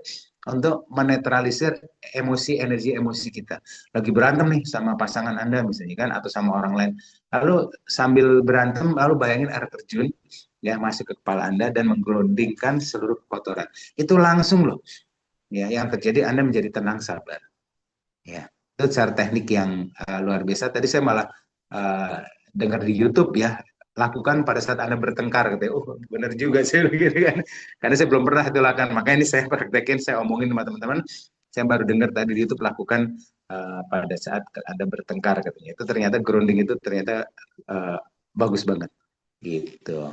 untuk menetralisir energi emosi kita. Lagi berantem nih sama pasangan Anda misalnya kan, atau sama orang lain. Lalu sambil berantem, lalu bayangin air terjun ya masuk ke kepala Anda dan menggroundingkan seluruh kotoran. Itu langsung loh. Ya, yang terjadi Anda menjadi tenang, sabar. Ya, itu cara teknik yang luar biasa. Tadi saya malah dengar di YouTube ya, lakukan pada saat Anda bertengkar, katanya. Benar juga sih gitu kan. Karena saya belum pernah itu lakukan. Makanya ini saya praktekin, saya omongin sama teman-teman. Saya baru dengar tadi di YouTube, lakukan pada saat Anda bertengkar katanya. Itu ternyata grounding itu ternyata bagus banget. Gitu.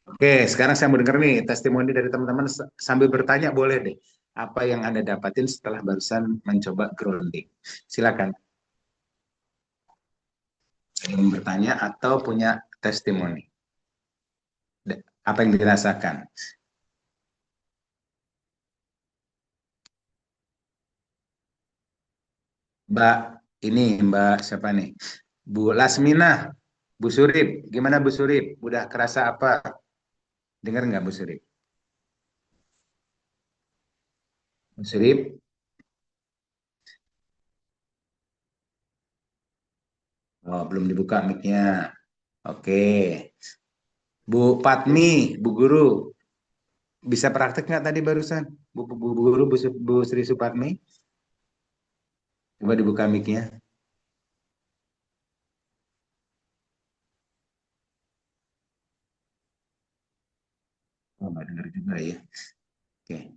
Oke, sekarang saya mau dengar nih testimoni dari teman-teman, sambil bertanya boleh deh. apa yang Anda dapatin setelah barusan mencoba grounding. Silakan. Ingin bertanya atau punya testimoni. Apa yang dirasakan? Mbak, ini Mbak siapa nih? Bu Lasmina, Bu Surip. Gimana Bu Surip? Udah kerasa apa? Dengar nggak Bu Surip? Bu Surip? Oh, belum dibuka mic-nya. Oke. Bu Patmi, Bu Guru. Bisa praktek nggak tadi barusan? Bu Guru, Bu Sri Supatmi? Coba dibuka mic-nya. Oh, nggak dengar juga ya. Oke.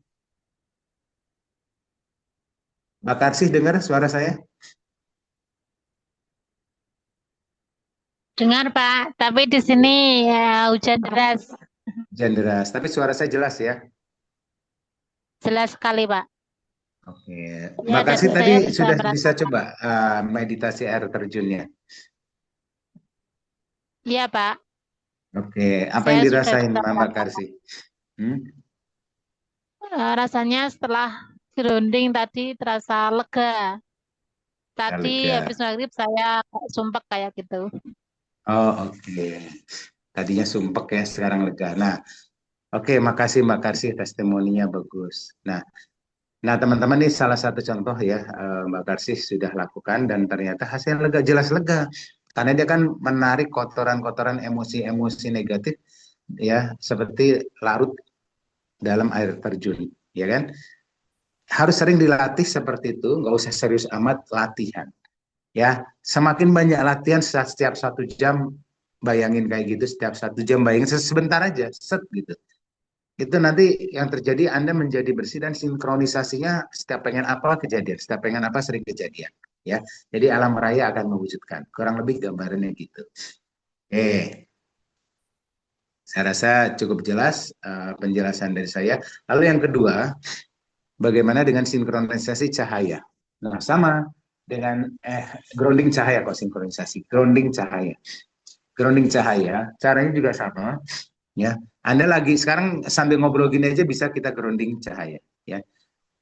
Mbak Karsih dengar suara saya? Dengar Pak, tapi di sini ya, hujan deras, Jangan deras, tapi suara saya jelas ya. jelas sekali Pak. Oke. Ya, Mbak Karsih tadi saya bisa sudah bisa merasakan. coba meditasi air terjunnya. Iya Pak, Oke. Apa saya yang sudah dirasain bisa Mbak merasakan. Karsih? Hmm? Rasanya setelah grounding tadi terasa lega. Ya, Tadi lega. habis maghrib saya sumpek kayak gitu. Oh, oke. Tadinya sumpek ya, sekarang lega. Nah, oke, makasih Mbak Karsih, testimoninya bagus. Nah, teman-teman ini salah satu contoh ya, Mbak Karsih sudah lakukan dan ternyata hasilnya lega, jelas lega. Karena dia kan menarik kotoran-kotoran emosi-emosi negatif ya, seperti larut dalam air terjun, ya kan? Harus sering dilatih seperti itu, nggak usah serius amat latihan. Ya, semakin banyak latihan setiap 1 jam, bayangin kayak gitu, setiap 1 jam bayangin sebentar aja, set gitu. Itu nanti yang terjadi Anda menjadi bersih dan sinkronisasinya setiap pengen apa kejadian, setiap pengen apa sering kejadian, ya. Jadi alam raya akan mewujudkan. Kurang lebih gambarannya gitu. Saya rasa cukup jelas penjelasan dari saya. Lalu yang kedua, bagaimana dengan sinkronisasi cahaya? Nah, sama dengan grounding cahaya kok sinkronisasi. Grounding cahaya. Grounding cahaya, caranya juga sama, ya. Anda lagi sekarang sambil ngobrol gini aja bisa kita grounding cahaya, ya.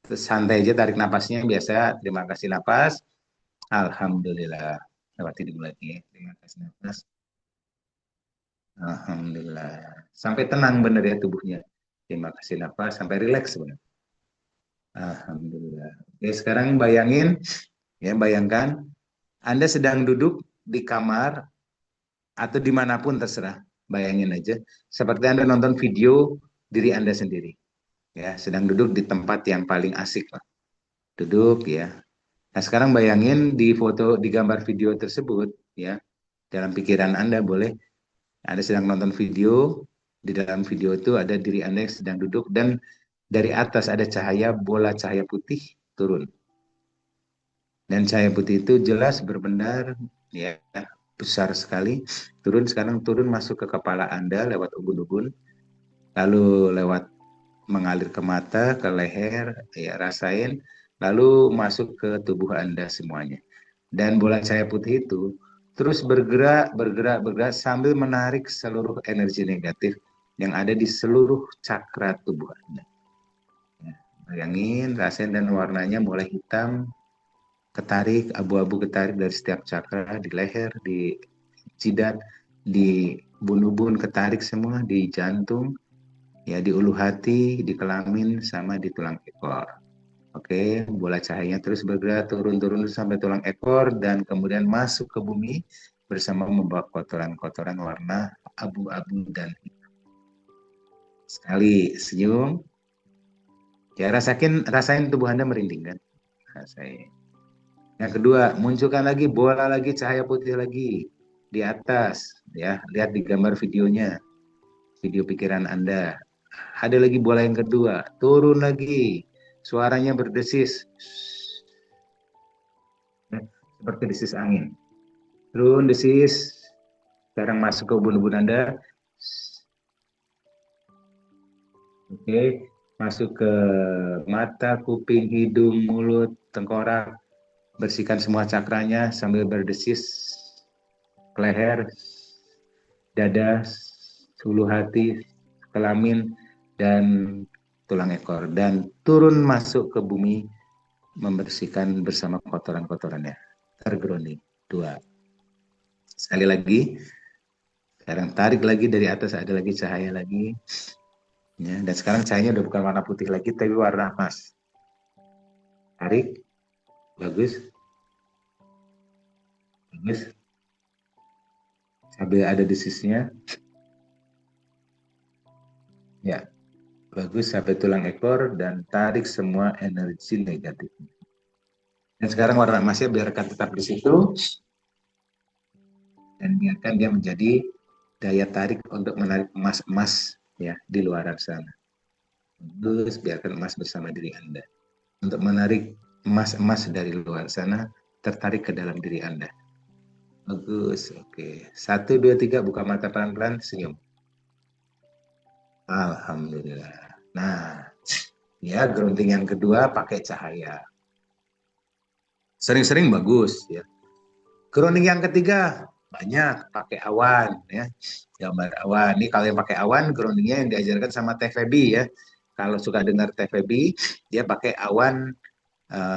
Terus santai aja, tarik napasnya biasa. Terima kasih napas. Alhamdulillah. Lewati dulu lagi. Terima kasih napas. Alhamdulillah. Sampai tenang bener ya tubuhnya. Terima kasih napas. Sampai rileks bener. Alhamdulillah. Oke, sekarang bayangin, ya bayangkan Anda sedang duduk di kamar atau dimanapun terserah. Bayangin aja. Seperti Anda nonton video diri Anda sendiri. Ya, sedang duduk di tempat yang paling asik lah. Duduk ya. Nah, sekarang bayangin di foto, di gambar video tersebut, ya, dalam pikiran Anda boleh, Anda sedang nonton video, di dalam video itu ada diri Anda yang sedang duduk, dan dari atas ada cahaya, bola cahaya putih turun. Dan cahaya putih itu jelas berbendar, ya, besar sekali, sekarang turun masuk ke kepala Anda lewat ubun-ubun, lalu lewat mengalir ke mata, ke leher, ya rasain, lalu masuk ke tubuh Anda semuanya. Dan bola cahaya putih itu terus bergerak sambil menarik seluruh energi negatif yang ada di seluruh cakra tubuh Anda. Ya, bayangin, rasain, dan warnanya mulai hitam, ketarik, abu-abu ketarik dari setiap cakra, di leher, di jidat, di ubun-ubun ketarik semua, di jantung, ya di ulu hati, di kelamin, sama di tulang ekor. Oke, bola cahayanya terus bergerak turun sampai tulang ekor dan kemudian masuk ke bumi bersama membawa kotoran-kotoran warna abu-abu dan hitam. Sekali senyum, ya rasain tubuh Anda merinding kan? Rasain. Yang kedua, munculkan lagi bola lagi, cahaya putih lagi di atas, ya. Lihat di gambar videonya, video pikiran Anda. Ada lagi bola yang kedua, turun lagi, suaranya berdesis, seperti desis angin. Turun, desis, sekarang masuk ke ubun-ubun Anda. Oke, masuk ke mata, kuping, hidung, mulut, tengkorak, bersihkan semua cakranya sambil berdesis ke leher, dada, hulu hati, kelamin, dan tulang ekor. Dan turun masuk ke bumi, membersihkan bersama kotoran-kotorannya. Tergrounding. 2. Sekali lagi. Sekarang tarik lagi dari atas, ada lagi cahaya lagi. Ya, dan sekarang cahayanya udah bukan warna putih lagi, tapi warna emas. Tarik. Bagus. Bagus. Sambil ada desisnya. Ya. Bagus sampai tulang ekor dan tarik semua energi negatif. Dan sekarang warna emasnya biarkan tetap di situ. Dan biarkan dia menjadi daya tarik untuk menarik emas-emas ya di luar sana. Terus biarkan emas bersama diri Anda. Untuk menarik emas-emas dari luar sana tertarik ke dalam diri Anda. Bagus, oke. 1, 2, 3, buka mata pelan-pelan, senyum. Alhamdulillah. Nah, ya grounding yang kedua pakai cahaya. Sering-sering bagus ya. Grounding yang ketiga banyak pakai awan ya, gambar awan. Ini kalau yang pakai awan groundingnya yang diajarkan sama Teh Febi ya. Kalau suka dengar Teh Febi, dia pakai awan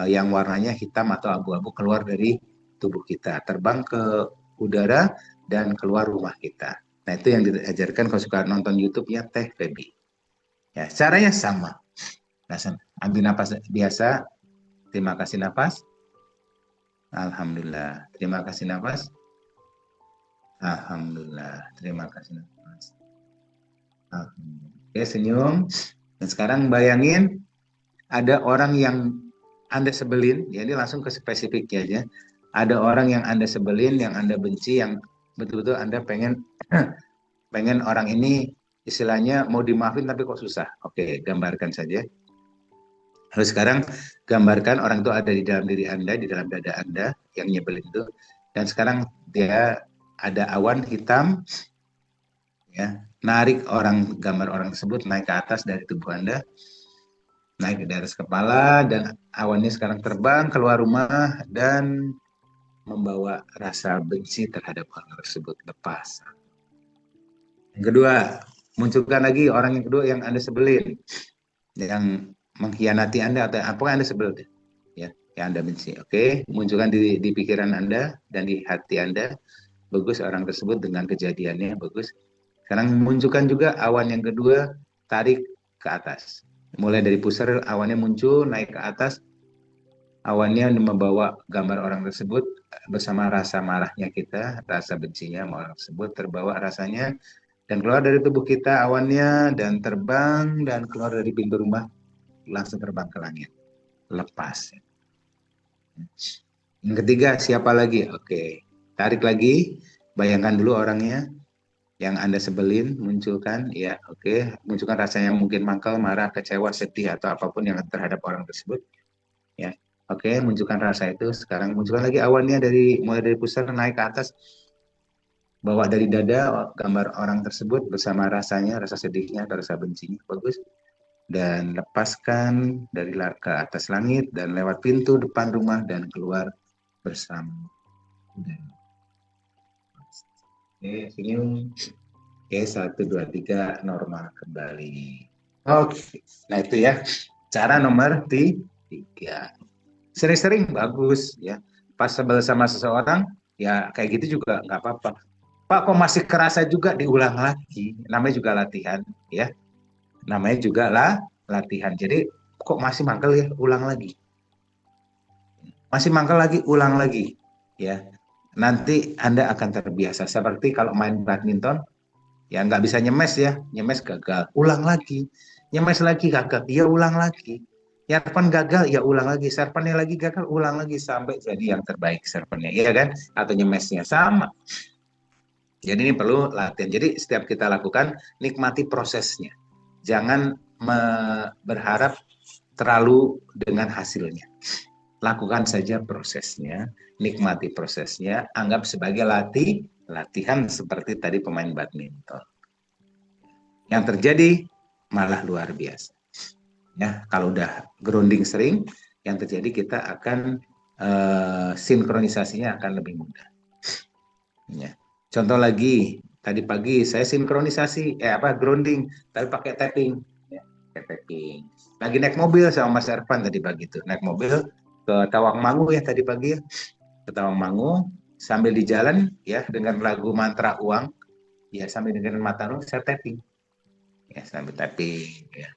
yang warnanya hitam atau abu-abu keluar dari tubuh kita, terbang ke udara dan keluar rumah kita. Nah itu yang diajarkan kalau suka nonton YouTube-nya Teh Febi. Ya caranya sama. Nah, ambil napas biasa. Terima kasih napas. Alhamdulillah. Terima kasih napas. Alhamdulillah. Terima kasih napas. Alhamdulillah. Oke, senyum. Dan sekarang bayangin ada orang yang Anda sebelin, ya ini langsung ke spesifiknya aja. Ada orang yang Anda sebelin, yang Anda benci, yang betul-betul Anda pengen orang ini istilahnya mau dimaafin tapi kok susah. Oke, gambarkan saja. Lalu sekarang gambarkan orang itu ada di dalam diri Anda, di dalam dada Anda yang nyebelin itu. Dan sekarang dia ada awan hitam, ya, narik gambar orang tersebut naik ke atas dari tubuh Anda, naik ke atas kepala, dan awannya sekarang terbang keluar rumah dan membawa rasa benci terhadap orang tersebut. Lepas. Yang kedua, munculkan lagi orang yang kedua yang Anda sebelin, yang mengkhianati Anda atau apa yang Anda sebel, ya, yang Anda benci. Oke, munculkan di pikiran Anda dan di hati Anda. Bagus orang tersebut dengan kejadiannya, bagus. Sekarang munculkan juga awan yang kedua, tarik ke atas. Mulai dari pusar awannya muncul, naik ke atas. Awannya membawa gambar orang tersebut bersama rasa marahnya kita, rasa bencinya sama orang tersebut, terbawa rasanya. Dan keluar dari tubuh kita awannya, dan terbang, dan keluar dari pintu rumah, langsung terbang ke langit. Lepas. Yang ketiga, siapa lagi? Oke. Tarik lagi, bayangkan dulu orangnya yang Anda sebelin, munculkan, ya, oke, munculkan rasanya mungkin mangkal, marah, kecewa, sedih atau apapun yang terhadap orang tersebut, ya, oke, munculkan rasa itu. Sekarang munculkan lagi awannya mulai dari pusat naik ke atas, bawa dari dada gambar orang tersebut bersama rasanya, rasa sedihnya, rasa bencinya, bagus, dan lepaskan dari ke atas langit dan lewat pintu depan rumah dan keluar bersama. Oke, senyum. Oke, 1, 2, 3, normal kembali. Oke, nah itu ya, cara nomor 3. Sering-sering bagus ya. Pas sebel sama seseorang, ya kayak gitu juga nggak apa-apa. Pak, kok masih kerasa juga, diulang lagi. Namanya juga latihan, ya. Namanya juga latihan. Jadi, kok masih mangkel ya, ulang lagi. Masih mangkel lagi, ulang lagi, ya. Nanti Anda akan terbiasa. Seperti kalau main badminton, ya nggak bisa nyemes ya, nyemes gagal, ulang lagi, nyemes lagi gagal, ya ulang lagi, serven gagal, ya ulang lagi, servennya lagi gagal, ulang lagi sampai jadi yang terbaik servennya, iya kan? Atau nyemesnya sama. Jadi ini perlu latihan. Jadi setiap kita lakukan, nikmati prosesnya, jangan berharap terlalu dengan hasilnya. Lakukan saja prosesnya, nikmati prosesnya, anggap sebagai latihan seperti tadi pemain badminton. Yang terjadi malah luar biasa. Ya, kalau udah grounding sering, yang terjadi kita akan sinkronisasinya akan lebih mudah. Ya. Contoh lagi, tadi pagi saya sinkronisasi, grounding, tapi pakai tapping. Ya, pakai tapping. Lagi naik mobil sama Mas Ervan tadi pagi tuh, naik mobil ke Tawangmangu ya tadi pagi ya, ke Tawangmangu, sambil di jalan ya dengan lagu mantra uang, ya sambil dengan mata uang saya tapping, ya sambil tapping, ya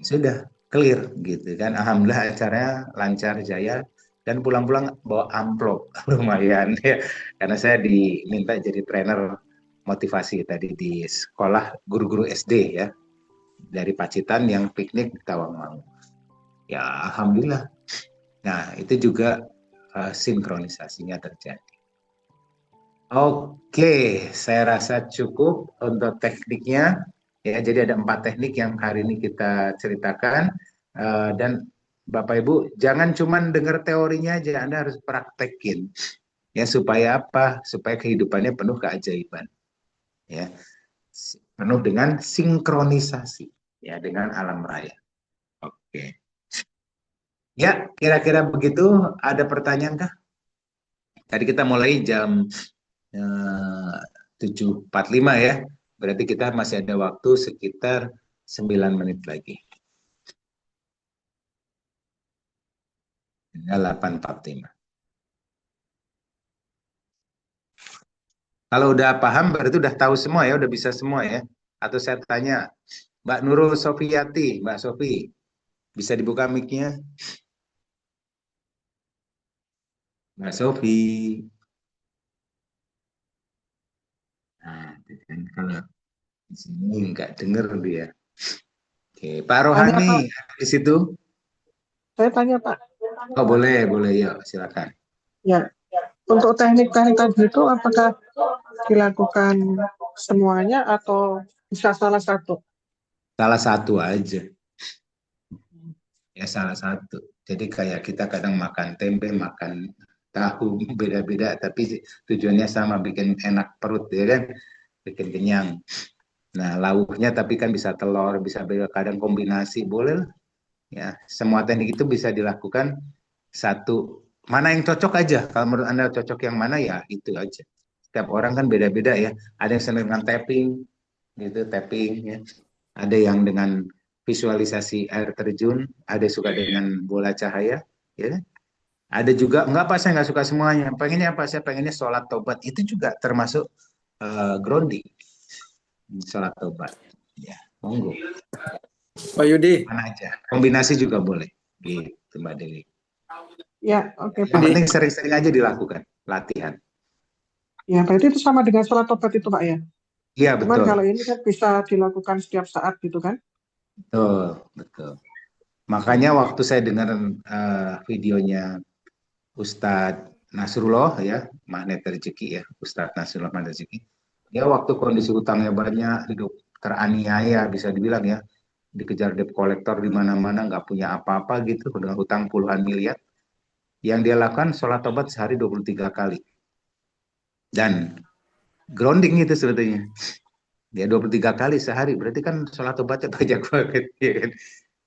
sudah clear gitu kan. Alhamdulillah acaranya lancar jaya dan pulang-pulang bawa amplop lumayan ya, karena saya diminta jadi trainer motivasi tadi di sekolah guru-guru SD ya dari Pacitan yang piknik di Tawangmangu. Ya alhamdulillah. Nah itu juga sinkronisasinya terjadi. Oke, saya rasa cukup untuk tekniknya. Ya, jadi ada 4 teknik yang hari ini kita ceritakan. Dan Bapak Ibu, jangan cuma dengar teorinya aja, Anda harus praktekin. Ya, supaya apa? Supaya kehidupannya penuh keajaiban. Ya, penuh dengan sinkronisasi ya dengan alam raya. Oke. Ya, kira-kira begitu. Ada pertanyaan kah? Tadi kita mulai jam 7.45 ya. Berarti kita masih ada waktu sekitar 9 menit lagi. 8.45. Kalau udah paham berarti udah tahu semua ya, udah bisa semua ya. Atau saya tanya, Mbak Nurul Sofiyati, Mbak Sofi, bisa dibuka mic-nya? Mbak Sofi. Nah, kalau di sini nggak dengar dia. Oke, Pak Tanya, Rohani Pak. ada di situ? Saya tanya, Pak. Oh boleh, yuk silakan. Ya, untuk teknik-teknik tadi itu apakah dilakukan semuanya atau bisa salah satu? Salah satu aja. Ya salah satu. Jadi kayak kita kadang makan tempe, makan tahu, beda-beda, tapi tujuannya sama, bikin enak perut, ya kan? Bikin kenyang. Nah, lauknya tapi kan bisa telur, bisa kadang kombinasi, boleh lah. Ya, semua teknik itu bisa dilakukan satu. Mana yang cocok aja. Kalau menurut Anda cocok yang mana ya itu aja. Setiap orang kan beda-beda ya. Ada yang senang dengan tapping, gitu, tapping ya. Ada yang dengan visualisasi air terjun, ada yang suka dengan bola cahaya, ya. Ada juga enggak apa saya nggak suka semuanya. Pengennya apa? Saya pengennya sholat tobat. Itu juga termasuk grounding. Sholat tobat. Ya, monggo. Pak Yudi. Mana aja. Kombinasi juga boleh. Gitu, Mbak Dewi. Ya, oke, Yang Pak. penting sering-sering aja dilakukan latihan. Ya, berarti itu sama dengan sholat tobat itu, Pak ya? Iya, Cuman betul. kalau ini kan bisa dilakukan setiap saat gitu kan? Betul, betul. Makanya waktu saya dengar videonya Ustadz Nasrullah ya, Magnet Rezeki ya, Ustadz Nasrullah Magnet Rezeki. Dia waktu kondisi utangnya banyak, hidup teraniaya bisa dibilang ya, dikejar debt collector di mana-mana, nggak punya apa-apa gitu, dengan hutang puluhan miliar. Yang dia lakukan sholat tobat sehari 23 kali. Dan grounding itu sebetulnya. Dia 23 kali sehari, berarti kan sholat tobatnya banyak banget. Ya kan?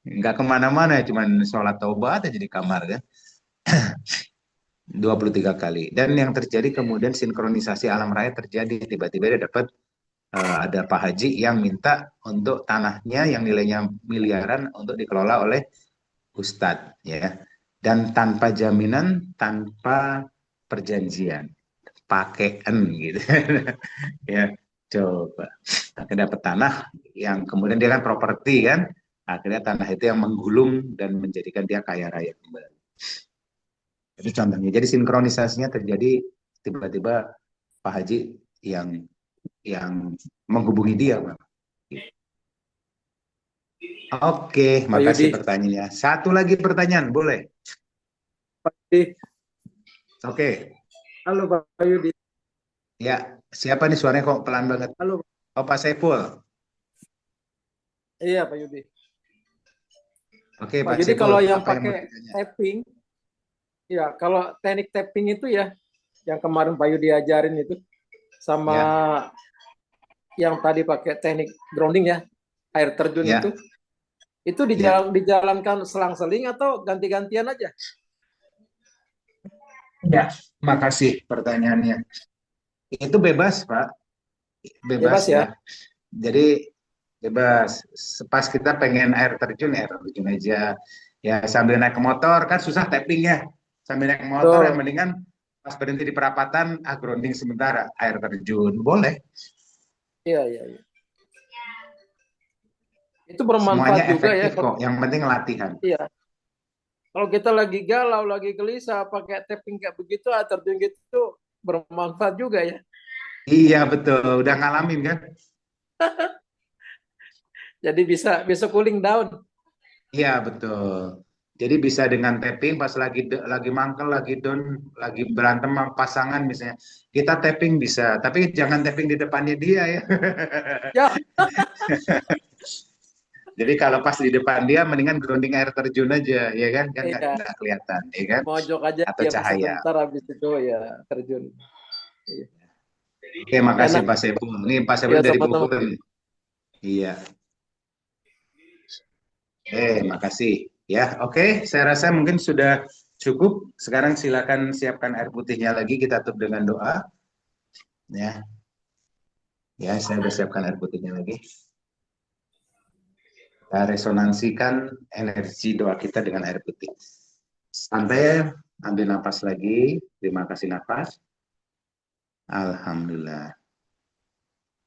Nggak kemana-mana, cuma sholat tobat aja di kamar kan. 23 kali. Dan yang terjadi kemudian sinkronisasi alam raya terjadi. Tiba-tiba dia dapat ada Pak Haji yang minta untuk tanahnya yang nilainya miliaran untuk dikelola oleh Ustadz. Ya. Dan tanpa jaminan, tanpa perjanjian. Pakaian gitu. Ya, coba. Akhirnya dapat tanah yang kemudian dia kan properti kan. Akhirnya tanah itu yang menggulung dan menjadikan dia kaya raya kembali. Itu contohnya. Jadi sinkronisasinya terjadi tiba-tiba Pak Haji yang menghubungi dia. Oke, makasih pertanyaannya. Satu lagi pertanyaan, boleh? Pak Yudi. Oke. Halo Pak Yudi. Ya, siapa nih suaranya kok pelan banget? Halo. Oh, Pak Saiful. Iya Pak Yudi. Oke, Pak Pak Yudi, Saiful. kalau yang pakai tapping, ya kalau teknik tapping itu ya, yang kemarin Pak Yudi ajarin itu, sama yang tadi pakai teknik grounding ya, air terjun Ya, itu ya. dijalankan selang-seling atau ganti-gantian aja? Ya, makasih pertanyaannya. Itu bebas, Pak. Bebas Bebas ya? ya. Jadi bebas. Pas kita pengen air terjun aja. Ya sambil naik ke motor kan susah tapping ya. Sambil naik ke motor yang Betul. mendingan pas berhenti di perapatan, grounding sementara, air terjun. Boleh. Iya, iya, iya. Itu Semuanya bermanfaat juga ya. efektif kok. Yang penting latihan. Iya. Kalau kita lagi galau, lagi gelisah, pakai tapping kayak begitu, air terjun gitu bermanfaat juga ya. Iya betul. Udah ngalamin kan? Jadi bisa cooling down. Iya betul. Jadi bisa dengan tapping pas lagi mangkel, lagi down, lagi berantem sama pasangan misalnya. Kita tapping bisa, tapi jangan tapping di depannya dia ya. Ya, Jadi kalau pas di depan dia mendingan grounding air terjun aja, ya kan? Kan iya. nggak kelihatan, ya kan? Mojok aja Atau diam cahaya. sebentar habis itu ya terjun. Iya. Oke, makasih Enak. Pak Sebu. Ini Pak Sebu Ya dari sama-sama. Bogor nih. Iya. Makasih. Ya, oke. Saya rasa mungkin sudah cukup. Sekarang silakan siapkan air putihnya lagi. Kita tutup dengan doa. Ya, ya, saya sudah siapkan air putihnya lagi. Kita resonansikan energi doa kita dengan air putih. Sampai ambil napas lagi. Terima kasih napas. Alhamdulillah.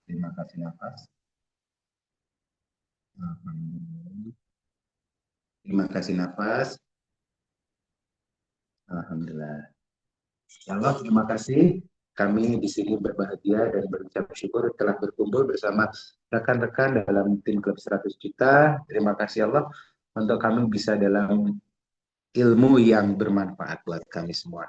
Terima kasih napas. Alhamdulillah. Terima kasih napas. Alhamdulillah. Ya Allah, terima kasih. Kami di sini berbahagia dan berucap syukur telah berkumpul bersama rekan-rekan dalam tim klub 100 juta. Terima kasih Allah untuk kami bisa dalam ilmu yang bermanfaat buat kami semua.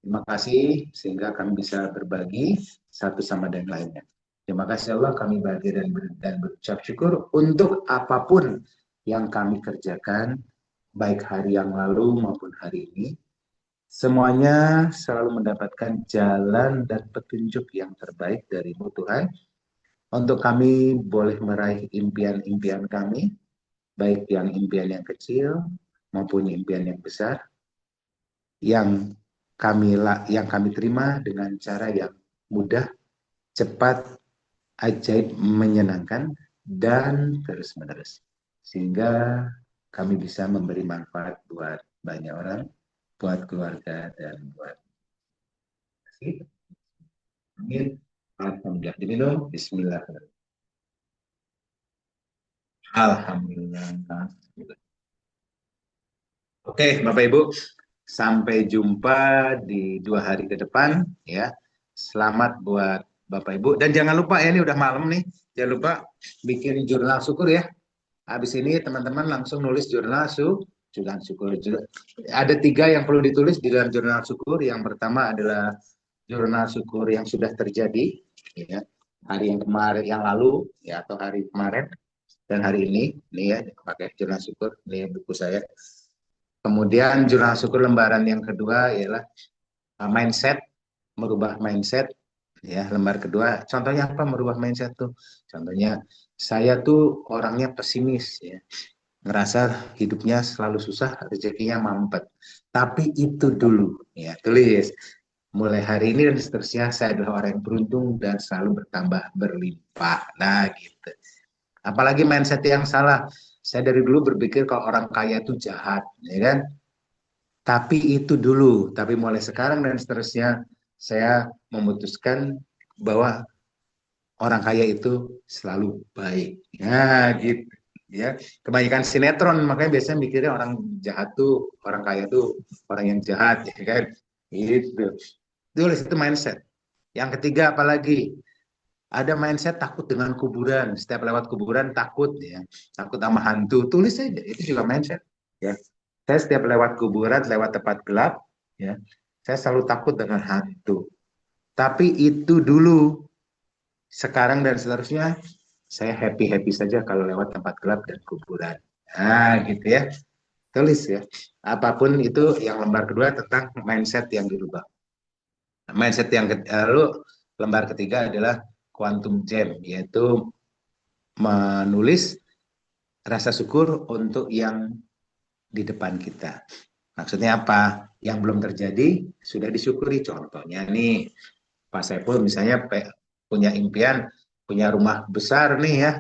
Terima kasih sehingga kami bisa berbagi satu sama dengan lainnya. Terima kasih Allah, kami bahagia dan berucap syukur untuk apapun yang kami kerjakan, baik hari yang lalu maupun hari ini. Semuanya selalu mendapatkan jalan dan petunjuk yang terbaik dari-Mu Tuhan. Untuk kami boleh meraih impian-impian kami, baik yang impian yang kecil maupun impian yang besar, yang kami terima dengan cara yang mudah, cepat, ajaib, menyenangkan, dan terus-menerus. Sehingga kami bisa memberi manfaat buat banyak orang, buat keluarga, dan buat amin. Alhamdulillah. Jadi dong, bismillah. Alhamdulillah. Oke, Bapak Ibu, sampai jumpa di 2 hari ke depan ya. Selamat buat Bapak Ibu dan jangan lupa ya, ini udah malam nih. Jangan lupa bikin jurnal syukur ya. Habis ini teman-teman langsung nulis jurnal syukur. Ada 3 yang perlu ditulis di dalam jurnal syukur. Yang pertama adalah jurnal syukur yang sudah terjadi ya, hari yang kemarin, yang lalu ya, atau hari kemarin dan hari ini ya, pakai jurnal syukur. Ini buku saya. Kemudian jurnal syukur lembaran yang kedua ialah mindset, merubah mindset ya, lembar kedua. Contohnya apa merubah mindset tuh? Contohnya saya tuh orangnya pesimis ya, ngerasa hidupnya selalu susah, rezekinya mampet. Tapi itu dulu ya, tulis. Mulai hari ini dan seterusnya saya adalah orang yang beruntung dan selalu bertambah berlimpah. Nah gitu. Apalagi mindset yang salah. Saya dari dulu berpikir kalau orang kaya itu jahat, ya kan? Tapi itu dulu. Tapi mulai sekarang dan seterusnya saya memutuskan bahwa orang kaya itu selalu baik. Nah gitu. Ya, kebanyakan sinetron makanya biasanya mikirnya orang jahat tuh, orang kaya tuh orang yang jahat, ya kan? Gitu. Tulis itu mindset. Yang ketiga apalagi? Ada mindset takut dengan kuburan. Setiap lewat kuburan takut ya. Takut sama hantu. Tulis aja. Itu juga mindset. Ya. Saya setiap lewat kuburan, lewat tempat gelap, ya, saya selalu takut dengan hantu. Tapi itu dulu. Sekarang dan seterusnya, saya happy-happy saja kalau lewat tempat gelap dan kuburan. Nah, gitu ya. Tulis ya. Apapun itu yang lembar kedua tentang mindset yang dirubah. Mindset yang lalu lembar ketiga adalah quantum gem, yaitu menulis rasa syukur untuk yang di depan kita. Maksudnya apa? Yang belum terjadi sudah disyukuri. Contohnya nih, Pak Saiful misalnya punya impian, punya rumah besar nih ya.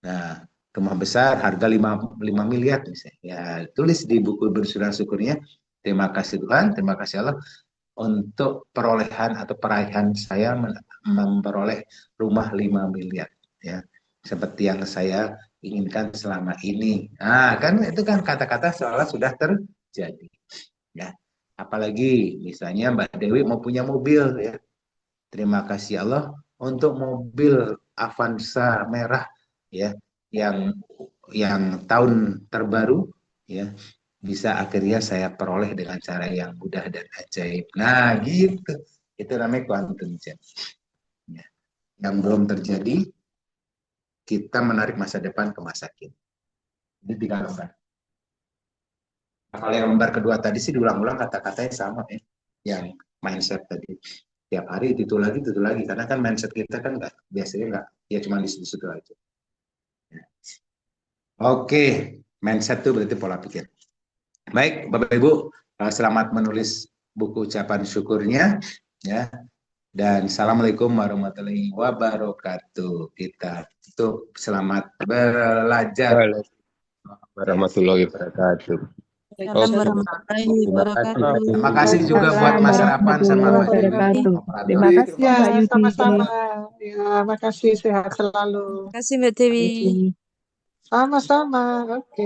Nah, rumah besar harga 5 miliar misalnya. Ya, tulis di buku bersyukur syukurnya, terima kasih Tuhan, terima kasih Allah untuk perolehan atau peraihan saya memperoleh rumah 5 miliar ya. Seperti yang saya inginkan selama ini. Nah, kan itu kan kata-kata seolah sudah terjadi. Ya. Apalagi misalnya Mbak Dewi mau punya mobil ya. Terima kasih Allah untuk mobil Avanza merah ya yang tahun terbaru ya bisa akhirnya saya peroleh dengan cara yang mudah dan ajaib. Nah, gitu. Itu namanya quantum jam. Ya. Yang belum terjadi kita menarik masa depan ke masa kini. Ini 3 lembar. Nah, kalau yang lembar kedua tadi sih diulang-ulang kata-katanya sama ya. Yang mindset tadi. Tiap hari itu lagi. Karena kan mindset kita kan biasanya nggak, ya cuma di situ-situ aja. Ya. Oke, mindset itu berarti pola pikir. Baik, Bapak Ibu, selamat menulis buku ucapan syukurnya. Ya. Dan assalamualaikum warahmatullahi wabarakatuh. Kita tutup, selamat belajar. Warahmatullahi wabarakatuh. Terima kasih juga buat Mas Rapan sama Mbak Dewi. Terima kasih ya, sama-sama. Ya, makasih, sehat selalu. Terima kasih Mbak Dewi. Sama-sama. Oke.